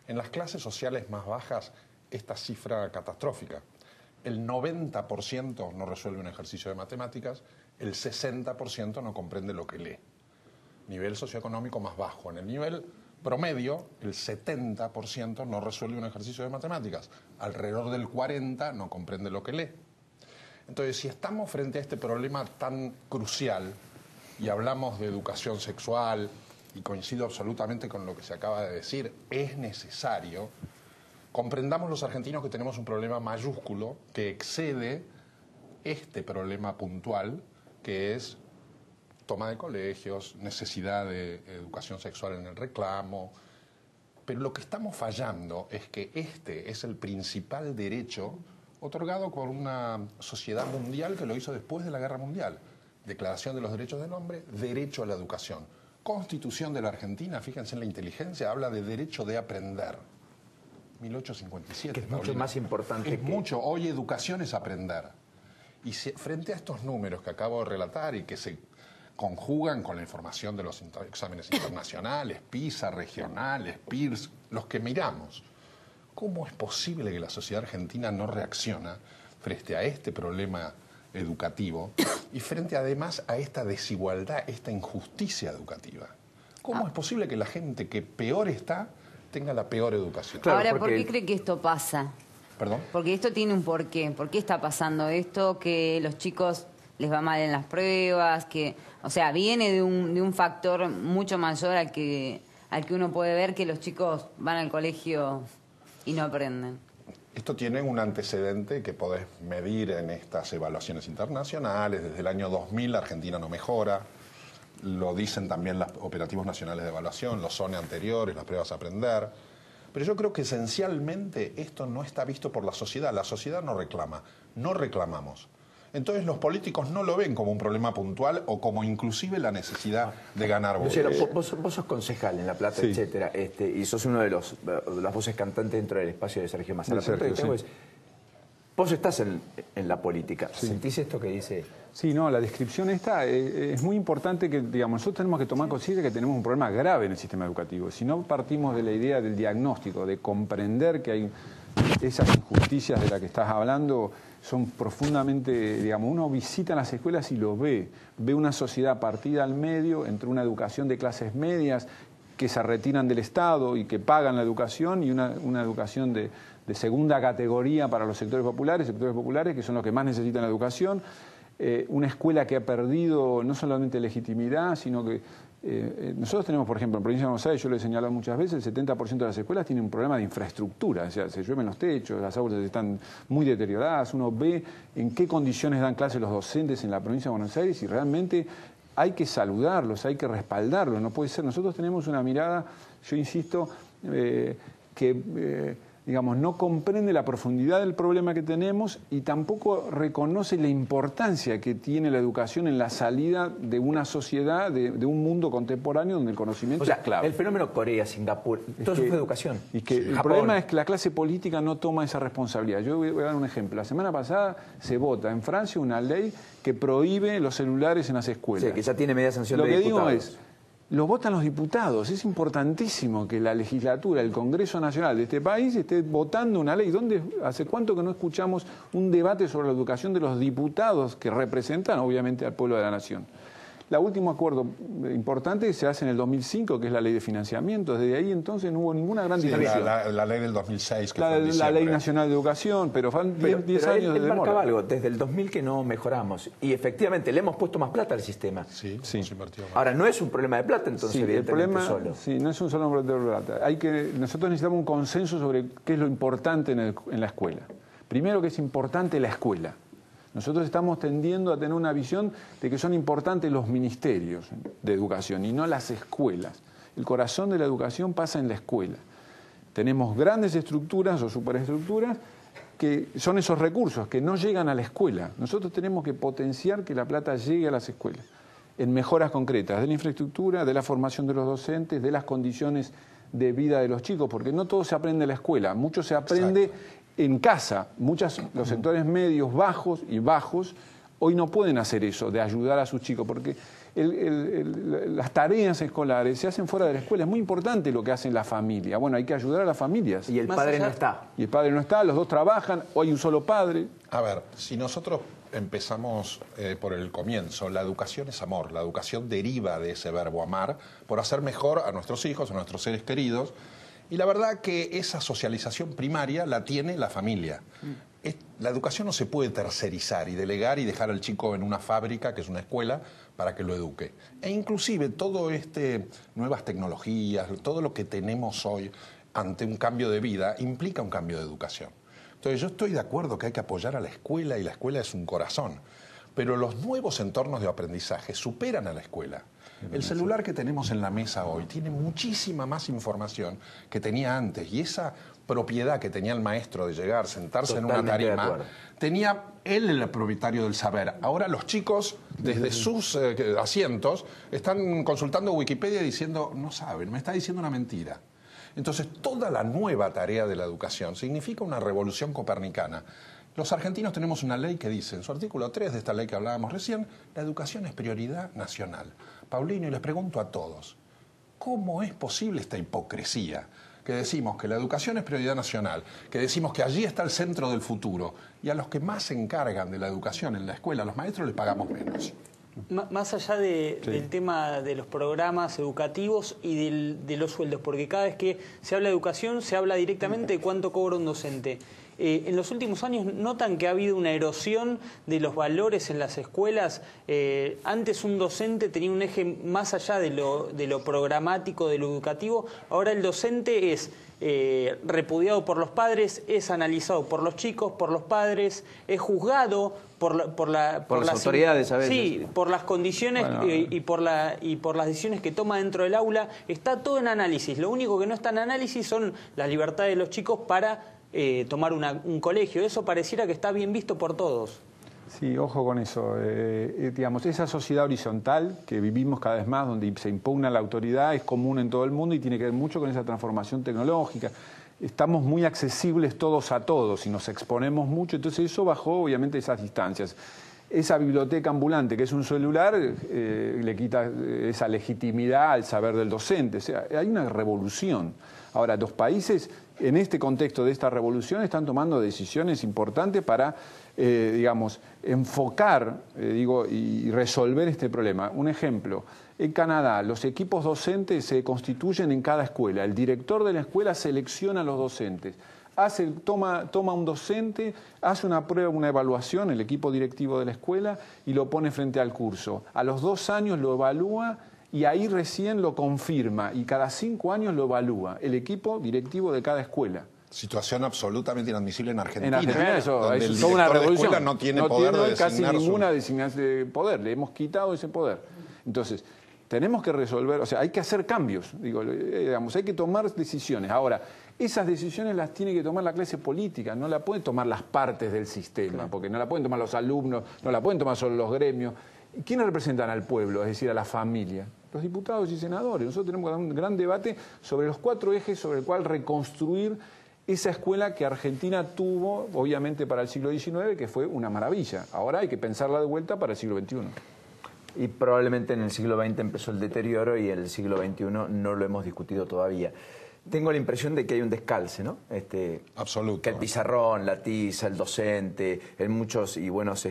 en las clases sociales más bajas esta cifra catastrófica. El 90% no resuelve un ejercicio de matemáticas, el 60% no comprende lo que lee. Nivel socioeconómico más bajo. En el nivel promedio, el 70% no resuelve un ejercicio de matemáticas, alrededor del 40% no comprende lo que lee. Entonces, si estamos frente a este problema tan crucial y hablamos de educación sexual, y coincido absolutamente con lo que se acaba de decir, es necesario comprendamos los argentinos que tenemos un problema mayúsculo que excede este problema puntual, que es toma de colegios, necesidad de educación sexual en el reclamo. Pero lo que estamos fallando es que este es el principal derecho otorgado por una sociedad mundial que lo hizo después de la Guerra Mundial. Declaración de los Derechos del Hombre, derecho a la educación. Constitución de la Argentina, fíjense en la inteligencia, habla de derecho de aprender. 1857. Que es mucho más importante. Es mucho. Hoy educación es aprender. Y frente a estos números que acabo de relatar y que se conjugan con la información de los exámenes internacionales, PISA, regionales, PIRS, los que miramos, ¿cómo es posible que la sociedad argentina no reacciona frente a este problema educativo y frente además a esta desigualdad, esta injusticia educativa? ¿Cómo es posible que la gente que peor está tenga la peor educación? Claro, ahora, ¿por qué cree que esto pasa? ¿Perdón? Porque esto tiene un porqué. ¿Por qué está pasando esto? Que los chicos les va mal en las pruebas, que, o sea, viene de un factor mucho mayor al que uno puede ver, que los chicos van al colegio y no aprenden. Esto tiene un antecedente que podés medir en estas evaluaciones internacionales. Desde el año 2000 la Argentina no mejora. Lo dicen también los operativos nacionales de evaluación, los SONE anteriores, las pruebas a aprender. Pero yo creo que esencialmente esto no está visto por la sociedad. La sociedad no reclama, no reclamamos. Entonces los políticos no lo ven como un problema puntual o como inclusive la necesidad de ganar votos. Vos sos concejal en La Plata, sí, etcétera, y sos uno de las voces cantantes dentro del espacio de Sergio Massa. La pregunta que tengo es, vos estás en la política, sí. ¿Sentís esto que dice? Sí, no, la descripción esta es muy importante que, digamos, nosotros tenemos que tomar conciencia que tenemos un problema grave en el sistema educativo. Si no partimos de la idea del diagnóstico, de comprender que hay esas injusticias de las que estás hablando, son profundamente, digamos, uno visita las escuelas y lo ve una sociedad partida al medio entre una educación de clases medias que se retiran del Estado y que pagan la educación y una educación de segunda categoría para los sectores populares que son los que más necesitan la educación, una escuela que ha perdido no solamente legitimidad, sino que nosotros tenemos, por ejemplo, en Provincia de Buenos Aires, yo lo he señalado muchas veces, el 70% de las escuelas tienen un problema de infraestructura, o sea, se llueven los techos, las aulas están muy deterioradas, uno ve en qué condiciones dan clases los docentes en la Provincia de Buenos Aires y realmente hay que saludarlos, hay que respaldarlos, no puede ser. Nosotros tenemos una mirada, yo insisto, que digamos, no comprende la profundidad del problema que tenemos y tampoco reconoce la importancia que tiene la educación en la salida de una sociedad, de un mundo contemporáneo donde el conocimiento es clave. El fenómeno Corea, Singapur, todo eso fue educación. Y que el problema es que la clase política no toma esa responsabilidad. Yo voy a dar un ejemplo. La semana pasada se vota en Francia una ley que prohíbe los celulares en las escuelas. Sí, que ya tiene media sanción de diputados. Lo que diputados. digo es, lo votan los diputados. Es importantísimo que la legislatura, el Congreso Nacional de este país esté votando una ley. ¿Hace cuánto que no escuchamos un debate sobre la educación de los diputados que representan, obviamente, al pueblo de la nación? El último acuerdo importante se hace en el 2005, que es la ley de financiamiento. Desde ahí entonces no hubo ninguna gran discusión. La ley del 2006. Que la ley nacional de educación, pero van 10 años de demora. Marcaba algo, desde el 2000 que no mejoramos. Y efectivamente le hemos puesto más plata al sistema. Sí. Ahora, no es un problema de plata, entonces, evidentemente, el problema, solo. Sí, no es un solo problema de plata. Nosotros necesitamos un consenso sobre qué es lo importante en la escuela. Primero, que es importante la escuela. Nosotros estamos tendiendo a tener una visión de que son importantes los ministerios de educación y no las escuelas. El corazón de la educación pasa en la escuela. Tenemos grandes estructuras o superestructuras que son esos recursos que no llegan a la escuela. Nosotros tenemos que potenciar que la plata llegue a las escuelas en mejoras concretas de la infraestructura, de la formación de los docentes, de las condiciones de vida de los chicos, porque no todo se aprende en la escuela, mucho se aprende en casa. Los sectores medios, bajos hoy no pueden hacer eso, de ayudar a sus chicos, porque las tareas escolares se hacen fuera de la escuela. Es muy importante lo que hacen las familias. Bueno, hay que ayudar a las familias. Y el padre no está. Y el padre no está, los dos trabajan, o hay un solo padre. A ver, si nosotros empezamos por el comienzo, la educación es amor, la educación deriva de ese verbo amar, por hacer mejor a nuestros hijos, a nuestros seres queridos. Y la verdad que esa socialización primaria la tiene la familia. La educación no se puede tercerizar y delegar y dejar al chico en una fábrica, que es una escuela, para que lo eduque. E inclusive todo nuevas tecnologías, todo lo que tenemos hoy ante un cambio de vida, implica un cambio de educación. Entonces yo estoy de acuerdo que hay que apoyar a la escuela y la escuela es un corazón. Pero los nuevos entornos de aprendizaje superan a la escuela. El celular que tenemos en la mesa hoy tiene muchísima más información que tenía antes y esa propiedad que tenía el maestro de llegar, sentarse en una tarima, tenía él el propietario del saber. Ahora los chicos, desde sus asientos, están consultando Wikipedia diciendo, no saben, me está diciendo una mentira. Entonces, toda la nueva tarea de la educación significa una revolución copernicana. Los argentinos tenemos una ley que dice, en su artículo 3 de esta ley que hablábamos recién, la educación es prioridad nacional. Paulino, y les pregunto a todos, ¿cómo es posible esta hipocresía? Que decimos que la educación es prioridad nacional, que decimos que allí está el centro del futuro, y a los que más se encargan de la educación en la escuela, a los maestros, les pagamos menos. Más allá del tema de los programas educativos y de los sueldos, porque cada vez que se habla de educación se habla directamente de cuánto cobra un docente. En los últimos años notan que ha habido una erosión de los valores en las escuelas. Antes un docente tenía un eje más allá de lo programático, de lo educativo. Ahora el docente es repudiado por los padres, es analizado por los chicos, por los padres, es juzgado por las autoridades a veces. Sí, por las condiciones y por las decisiones que toma dentro del aula. Está todo en análisis. Lo único que no está en análisis son las libertades de los chicos para tomar un colegio. Eso pareciera que está bien visto por todos. Sí, ojo con eso. Digamos, esa sociedad horizontal que vivimos cada vez más, donde se impugna la autoridad, es común en todo el mundo y tiene que ver mucho con esa transformación tecnológica. Estamos muy accesibles todos a todos y nos exponemos mucho, entonces eso bajó obviamente esas distancias. Esa biblioteca ambulante que es un celular le quita esa legitimidad al saber del docente. O sea, hay una revolución. Ahora, los países en este contexto de esta revolución están tomando decisiones importantes para, digamos, enfocar y resolver este problema. Un ejemplo, en Canadá los equipos docentes se constituyen en cada escuela. El director de la escuela selecciona a los docentes. Toma un docente, hace una prueba, una evaluación, el equipo directivo de la escuela, y lo pone frente al curso. A los 2 años lo evalúa y ahí recién lo confirma, y cada 5 años lo evalúa el equipo directivo de cada escuela. Situación absolutamente inadmisible en Argentina. En Argentina eso es toda una revolución. No tiene poder de casi ninguna designación de poder, le hemos quitado ese poder. Entonces, tenemos que resolver, o sea, hay que hacer cambios, digo, digamos, hay que tomar decisiones. Ahora, esas decisiones las tiene que tomar la clase política, no la pueden tomar las partes del sistema, porque no la pueden tomar los alumnos, no la pueden tomar solo los gremios. ¿Quiénes representan al pueblo, es decir, a la familia? Los diputados y senadores. Nosotros tenemos que dar un gran debate sobre los 4 ejes sobre el cual reconstruir esa escuela que Argentina tuvo, obviamente, para el siglo XIX, que fue una maravilla. Ahora hay que pensarla de vuelta para el siglo XXI. Y probablemente en el siglo XX empezó el deterioro y el siglo XXI no lo hemos discutido todavía. Tengo la impresión de que hay un descalce, ¿no? Absoluto. Que el pizarrón, la tiza, el docente, en muchos y buenos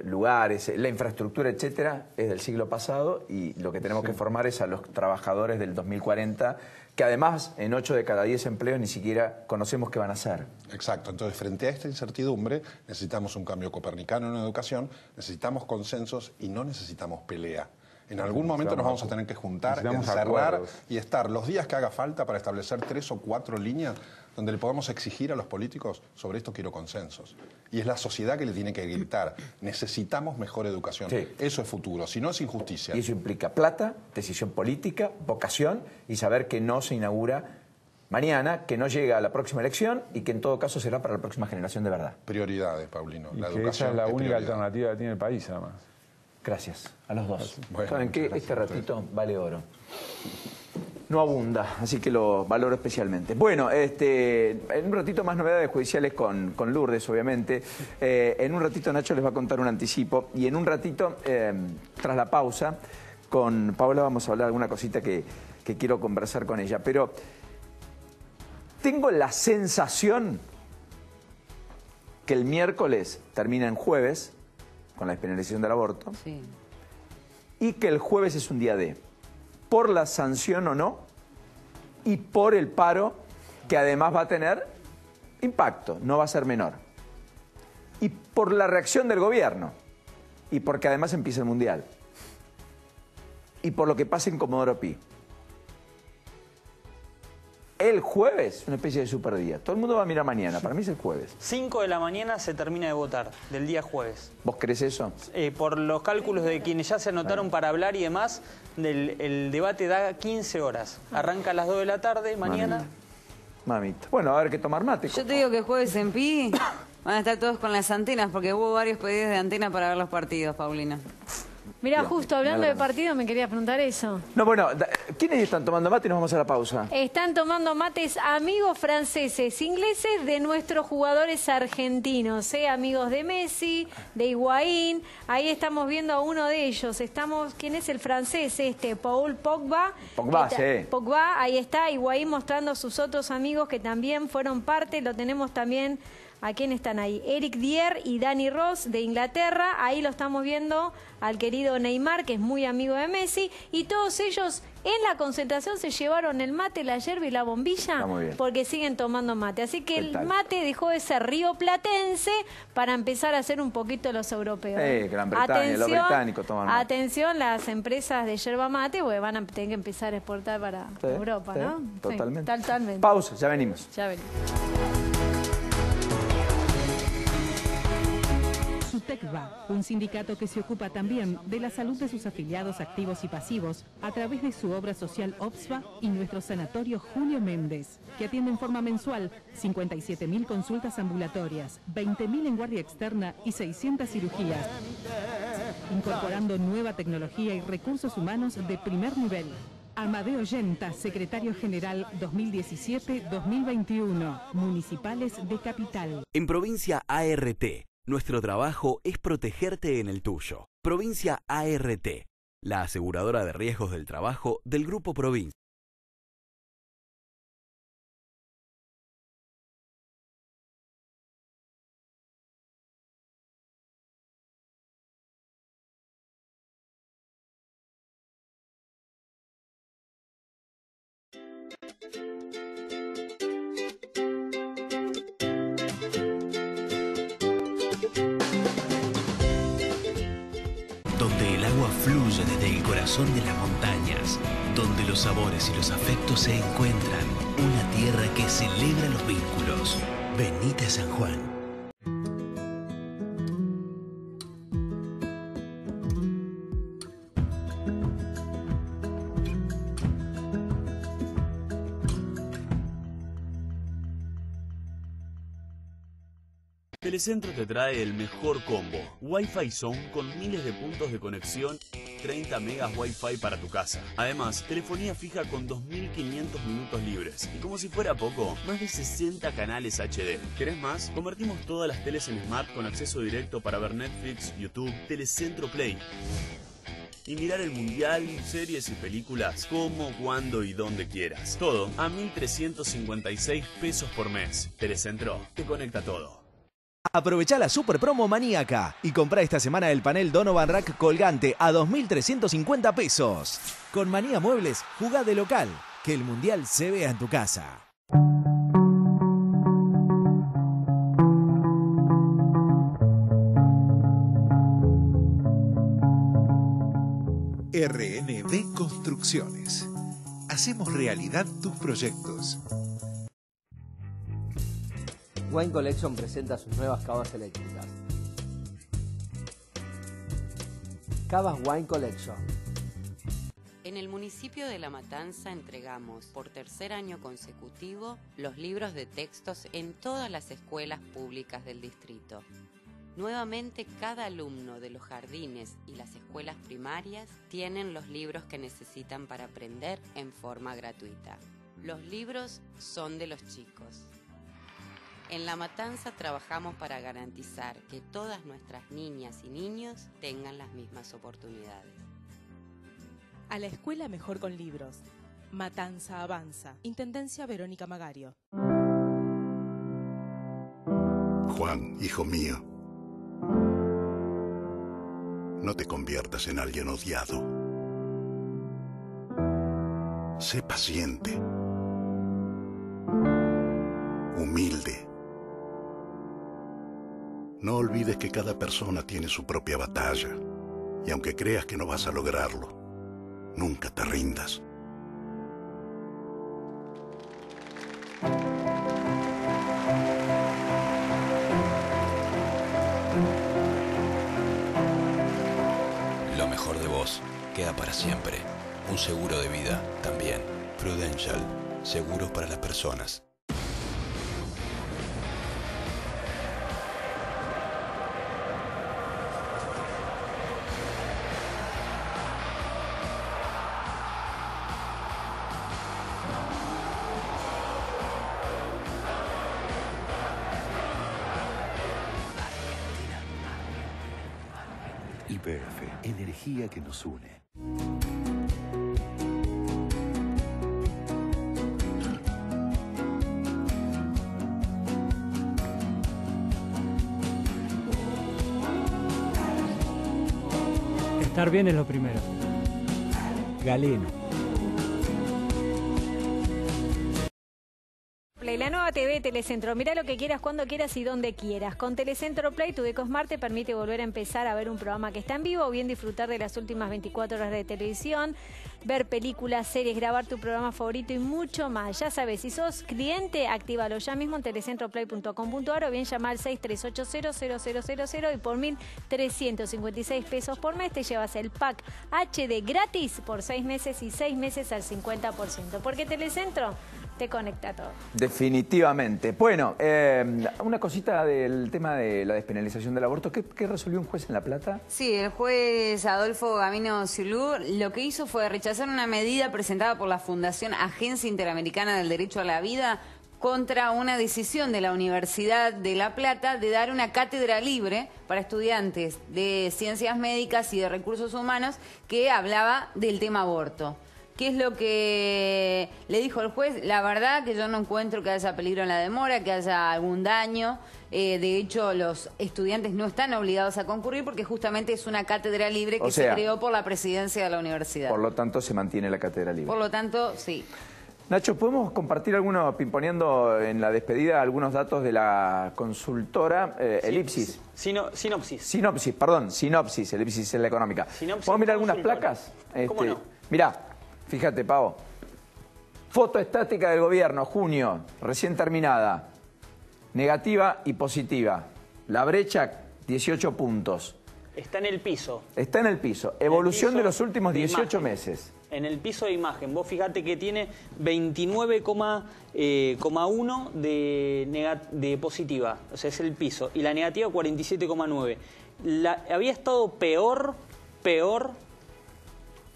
lugares, la infraestructura, etcétera, es del siglo pasado y lo que tenemos que formar es a los trabajadores del 2040, que además en 8 de cada 10 empleos ni siquiera conocemos qué van a hacer. Exacto, entonces frente a esta incertidumbre necesitamos un cambio copernicano en la educación, necesitamos consensos y no necesitamos pelea. En algún momento nos vamos a tener que juntar, encerrar y estar los días que haga falta para establecer 3 o 4 líneas donde le podamos exigir a los políticos sobre esto quiero consensos. Y es la sociedad que le tiene que gritar, necesitamos mejor educación. Sí. Eso es futuro, si no es injusticia. Y eso implica plata, decisión política, vocación y saber que no se inaugura mañana, que no llega a la próxima elección y que en todo caso será para la próxima generación de verdad. Prioridades, Paulino. Y la educación esa es la única alternativa que tiene el país, además. Gracias, a los dos. Bueno, ¿saben qué? Este ratito vale oro. No abunda, así que lo valoro especialmente. Bueno, en un ratito más novedades judiciales con Lourdes, obviamente. En un ratito Nacho les va a contar un anticipo. Y en un ratito, tras la pausa, con Paola vamos a hablar de alguna cosita que quiero conversar con ella. Pero tengo la sensación que el miércoles termina en jueves, con la despenalización del aborto, sí, y que el jueves es un día D, por la sanción o no, y por el paro, que además va a tener impacto, no va a ser menor, y por la reacción del gobierno, y porque además empieza el Mundial, y por lo que pasa en Comodoro Pi. El jueves, una especie de superdía. Todo el mundo va a mirar mañana, para mí es el jueves. 5 de la mañana se termina de votar, del día jueves. ¿Vos crees eso? Por los cálculos de quienes ya se anotaron para hablar y demás, el debate da 15 horas. Arranca a las 2 de la tarde, mañana. Mamita. Bueno, va a haber que tomar mate. Yo te digo que jueves en Pi van a estar todos con las antenas, porque hubo varios pedidos de antena para ver los partidos, Paulina. Mirá, justo hablando de partido me quería preguntar eso. No, bueno, ¿quiénes están tomando mate? Nos vamos a la pausa. Están tomando mates amigos franceses, ingleses de nuestros jugadores argentinos, amigos de Messi, de Higuaín. Ahí estamos viendo a uno de ellos. ¿Quién es el francés? Paul Pogba. Pogba, sí. Pogba, ahí está. Higuaín mostrando a sus otros amigos que también fueron parte. Lo tenemos también. ¿A quién están ahí? Eric Dier y Dani Ross de Inglaterra. Ahí lo estamos viendo al querido Neymar, que es muy amigo de Messi. Y todos ellos en la concentración se llevaron el mate, la yerba y la bombilla porque siguen tomando mate. Así que el mate dejó de ser rioplatense para empezar a ser un poquito los europeos. Gran Bretaña, los británicos toman mate. Atención, las empresas de yerba mate, porque van a tener que empezar a exportar para Europa, ¿no? Totalmente. Sí, totalmente. Pausa, ya venimos. Ya venimos. SUTECBA, un sindicato que se ocupa también de la salud de sus afiliados activos y pasivos a través de su obra social OPSBA y nuestro sanatorio Julio Méndez, que atiende en forma mensual 57.000 consultas ambulatorias, 20.000 en guardia externa y 600 cirugías, incorporando nueva tecnología y recursos humanos de primer nivel. Amadeo Yenta, secretario general 2017-2021, Municipales de Capital. En Provincia ART. Nuestro trabajo es protegerte en el tuyo. Provincia ART, la aseguradora de riesgos del trabajo del Grupo Provincia. Donde el agua fluye desde el corazón de las montañas, donde los sabores y los afectos se encuentran, una tierra que celebra los vínculos. Venite a San Juan. Telecentro te trae el mejor combo. Wi-Fi Zone con miles de puntos de conexión, 30 megas Wi-Fi para tu casa. Además, telefonía fija con 2.500 minutos libres. Y como si fuera poco, más de 60 canales HD. ¿Querés más? Convertimos todas las teles en Smart con acceso directo para ver Netflix, YouTube, Telecentro Play. Y mirar el mundial, series y películas como, cuando y donde quieras. Todo a 1.356 pesos por mes. Telecentro te conecta todo. Aprovecha la super promo maníaca y compra esta semana el panel Donovan Rack colgante a 2.350 pesos. Con Manía Muebles, jugá de local, que el mundial se vea en tu casa. RNB Construcciones. Hacemos realidad tus proyectos. Wine Collection presenta sus nuevas cavas eléctricas. Cavas Wine Collection. En el municipio de La Matanza entregamos por tercer año consecutivo los libros de textos en todas las escuelas públicas del distrito. Nuevamente, cada alumno de los jardines y las escuelas primarias tienen los libros que necesitan para aprender en forma gratuita. Los libros son de los chicos. En La Matanza trabajamos para garantizar que todas nuestras niñas y niños tengan las mismas oportunidades. A la escuela mejor con libros. Matanza avanza. Intendencia Verónica Magario. Juan, hijo mío, no te conviertas en alguien odiado. Sé paciente, humilde. No olvides que cada persona tiene su propia batalla, y aunque creas que no vas a lograrlo, nunca te rindas. Lo mejor de vos queda para siempre. Un seguro de vida también. Prudential. Seguros para las personas. YPF, energía que nos une. Estar bien es lo primero. Galeno. Play, la nueva TV Telecentro. Mirá lo que quieras, cuando quieras y donde quieras. Con Telecentro Play, tu Ecosmart te permite volver a empezar a ver un programa que está en vivo o bien disfrutar de las últimas 24 horas de televisión, ver películas, series, grabar tu programa favorito y mucho más. Ya sabes, si sos cliente, actívalo ya mismo en telecentroplay.com.ar o bien llama al 6380-0000 y por 1.356 pesos por mes te llevas el pack HD gratis por 6 meses y 6 meses al 50%. Porque Telecentro te conecta todo. Definitivamente. Bueno, una cosita del tema de la despenalización del aborto. ¿Qué resolvió un juez en La Plata? Sí, el juez Adolfo Gamino Zulú lo que hizo fue rechazar una medida presentada por la Fundación Agencia Interamericana del Derecho a la Vida contra una decisión de la Universidad de La Plata de dar una cátedra libre para estudiantes de ciencias médicas y de recursos humanos que hablaba del tema aborto. ¿Qué es lo que le dijo el juez? La verdad que yo no encuentro que haya peligro en la demora, que haya algún daño. De hecho, los estudiantes no están obligados a concurrir porque justamente es una cátedra libre que se creó por la presidencia de la universidad. Por lo tanto, se mantiene la cátedra libre. Por lo tanto, sí. Nacho, ¿podemos compartir algunos, pimponeando en la despedida, algunos datos de la consultora Elipsis? Sinopsis. Sinopsis, Elipsis es la económica. ¿Podemos mirar algunas placas? ¿Cómo no? Mirá. Fíjate, Pavo. Foto estática del gobierno, junio, recién terminada. Negativa y positiva. La brecha, 18 puntos. Está en el piso. Está en el piso. Evolución de los últimos 18 meses. En el piso de imagen, vos fíjate que tiene 29,1 de positiva, o sea, es el piso, y la negativa 47,9. Había estado peor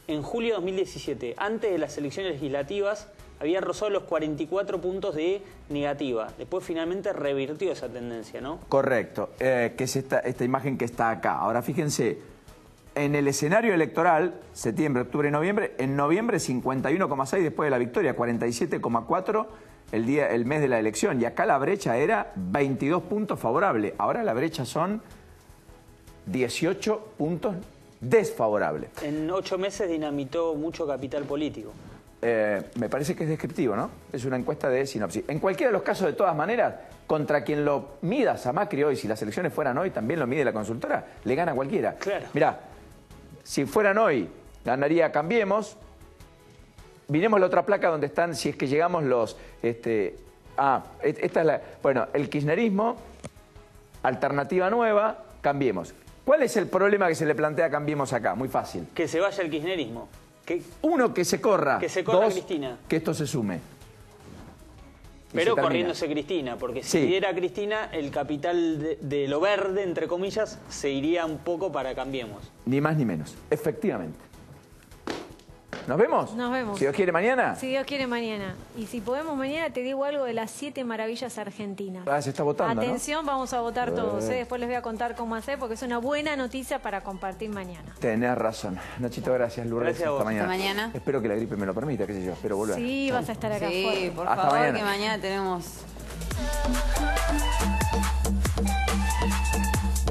en julio de 2017, antes de las elecciones legislativas, había rozado los 44 puntos de negativa. Después finalmente revirtió esa tendencia, ¿no? Correcto, que es esta imagen que está acá. Ahora fíjense, en el escenario electoral, septiembre, octubre y noviembre, en noviembre 51,6 después de la victoria, 47,4 el mes de la elección. Y acá la brecha era 22 puntos favorable. Ahora la brecha son 18 puntos desfavorables. En 8 meses dinamitó mucho capital político. Me parece que es descriptivo, ¿no? Es una encuesta de Sinopsis. En cualquiera de los casos, de todas maneras, contra quien lo midas a Macri hoy, si las elecciones fueran hoy, también lo mide la consultora, le gana cualquiera. Claro. Mirá, si fueran hoy, ganaría Cambiemos. Miremos la otra placa donde están, si es que llegamos los... esta es la... Bueno, el kirchnerismo, Alternativa Nueva, Cambiemos. ¿Cuál es el problema que se le plantea a Cambiemos acá? Muy fácil. Que se vaya el kirchnerismo. Uno, que se corra. Que se corra. Dos, Cristina. Que esto se sume. Pero corriéndose Cristina, porque si diera Cristina, el capital de lo verde, entre comillas, se iría un poco para Cambiemos. Ni más ni menos, efectivamente. ¿Nos vemos? Nos vemos. Si Dios quiere, mañana. Si Dios quiere, mañana. Y si podemos mañana, te digo algo de las 7 maravillas argentinas. Se está votando, atención, ¿no? Vamos a votar todos. Después les voy a contar cómo hacer, porque es una buena noticia para compartir mañana. Tenés razón. Nachito, gracias. Lourdes, gracias a vos. Hasta mañana. Hasta mañana. Espero que la gripe me lo permita, qué sé yo. Espero volver. Sí, vas a estar acá fuerte. Sí, por favor, que mañana tenemos...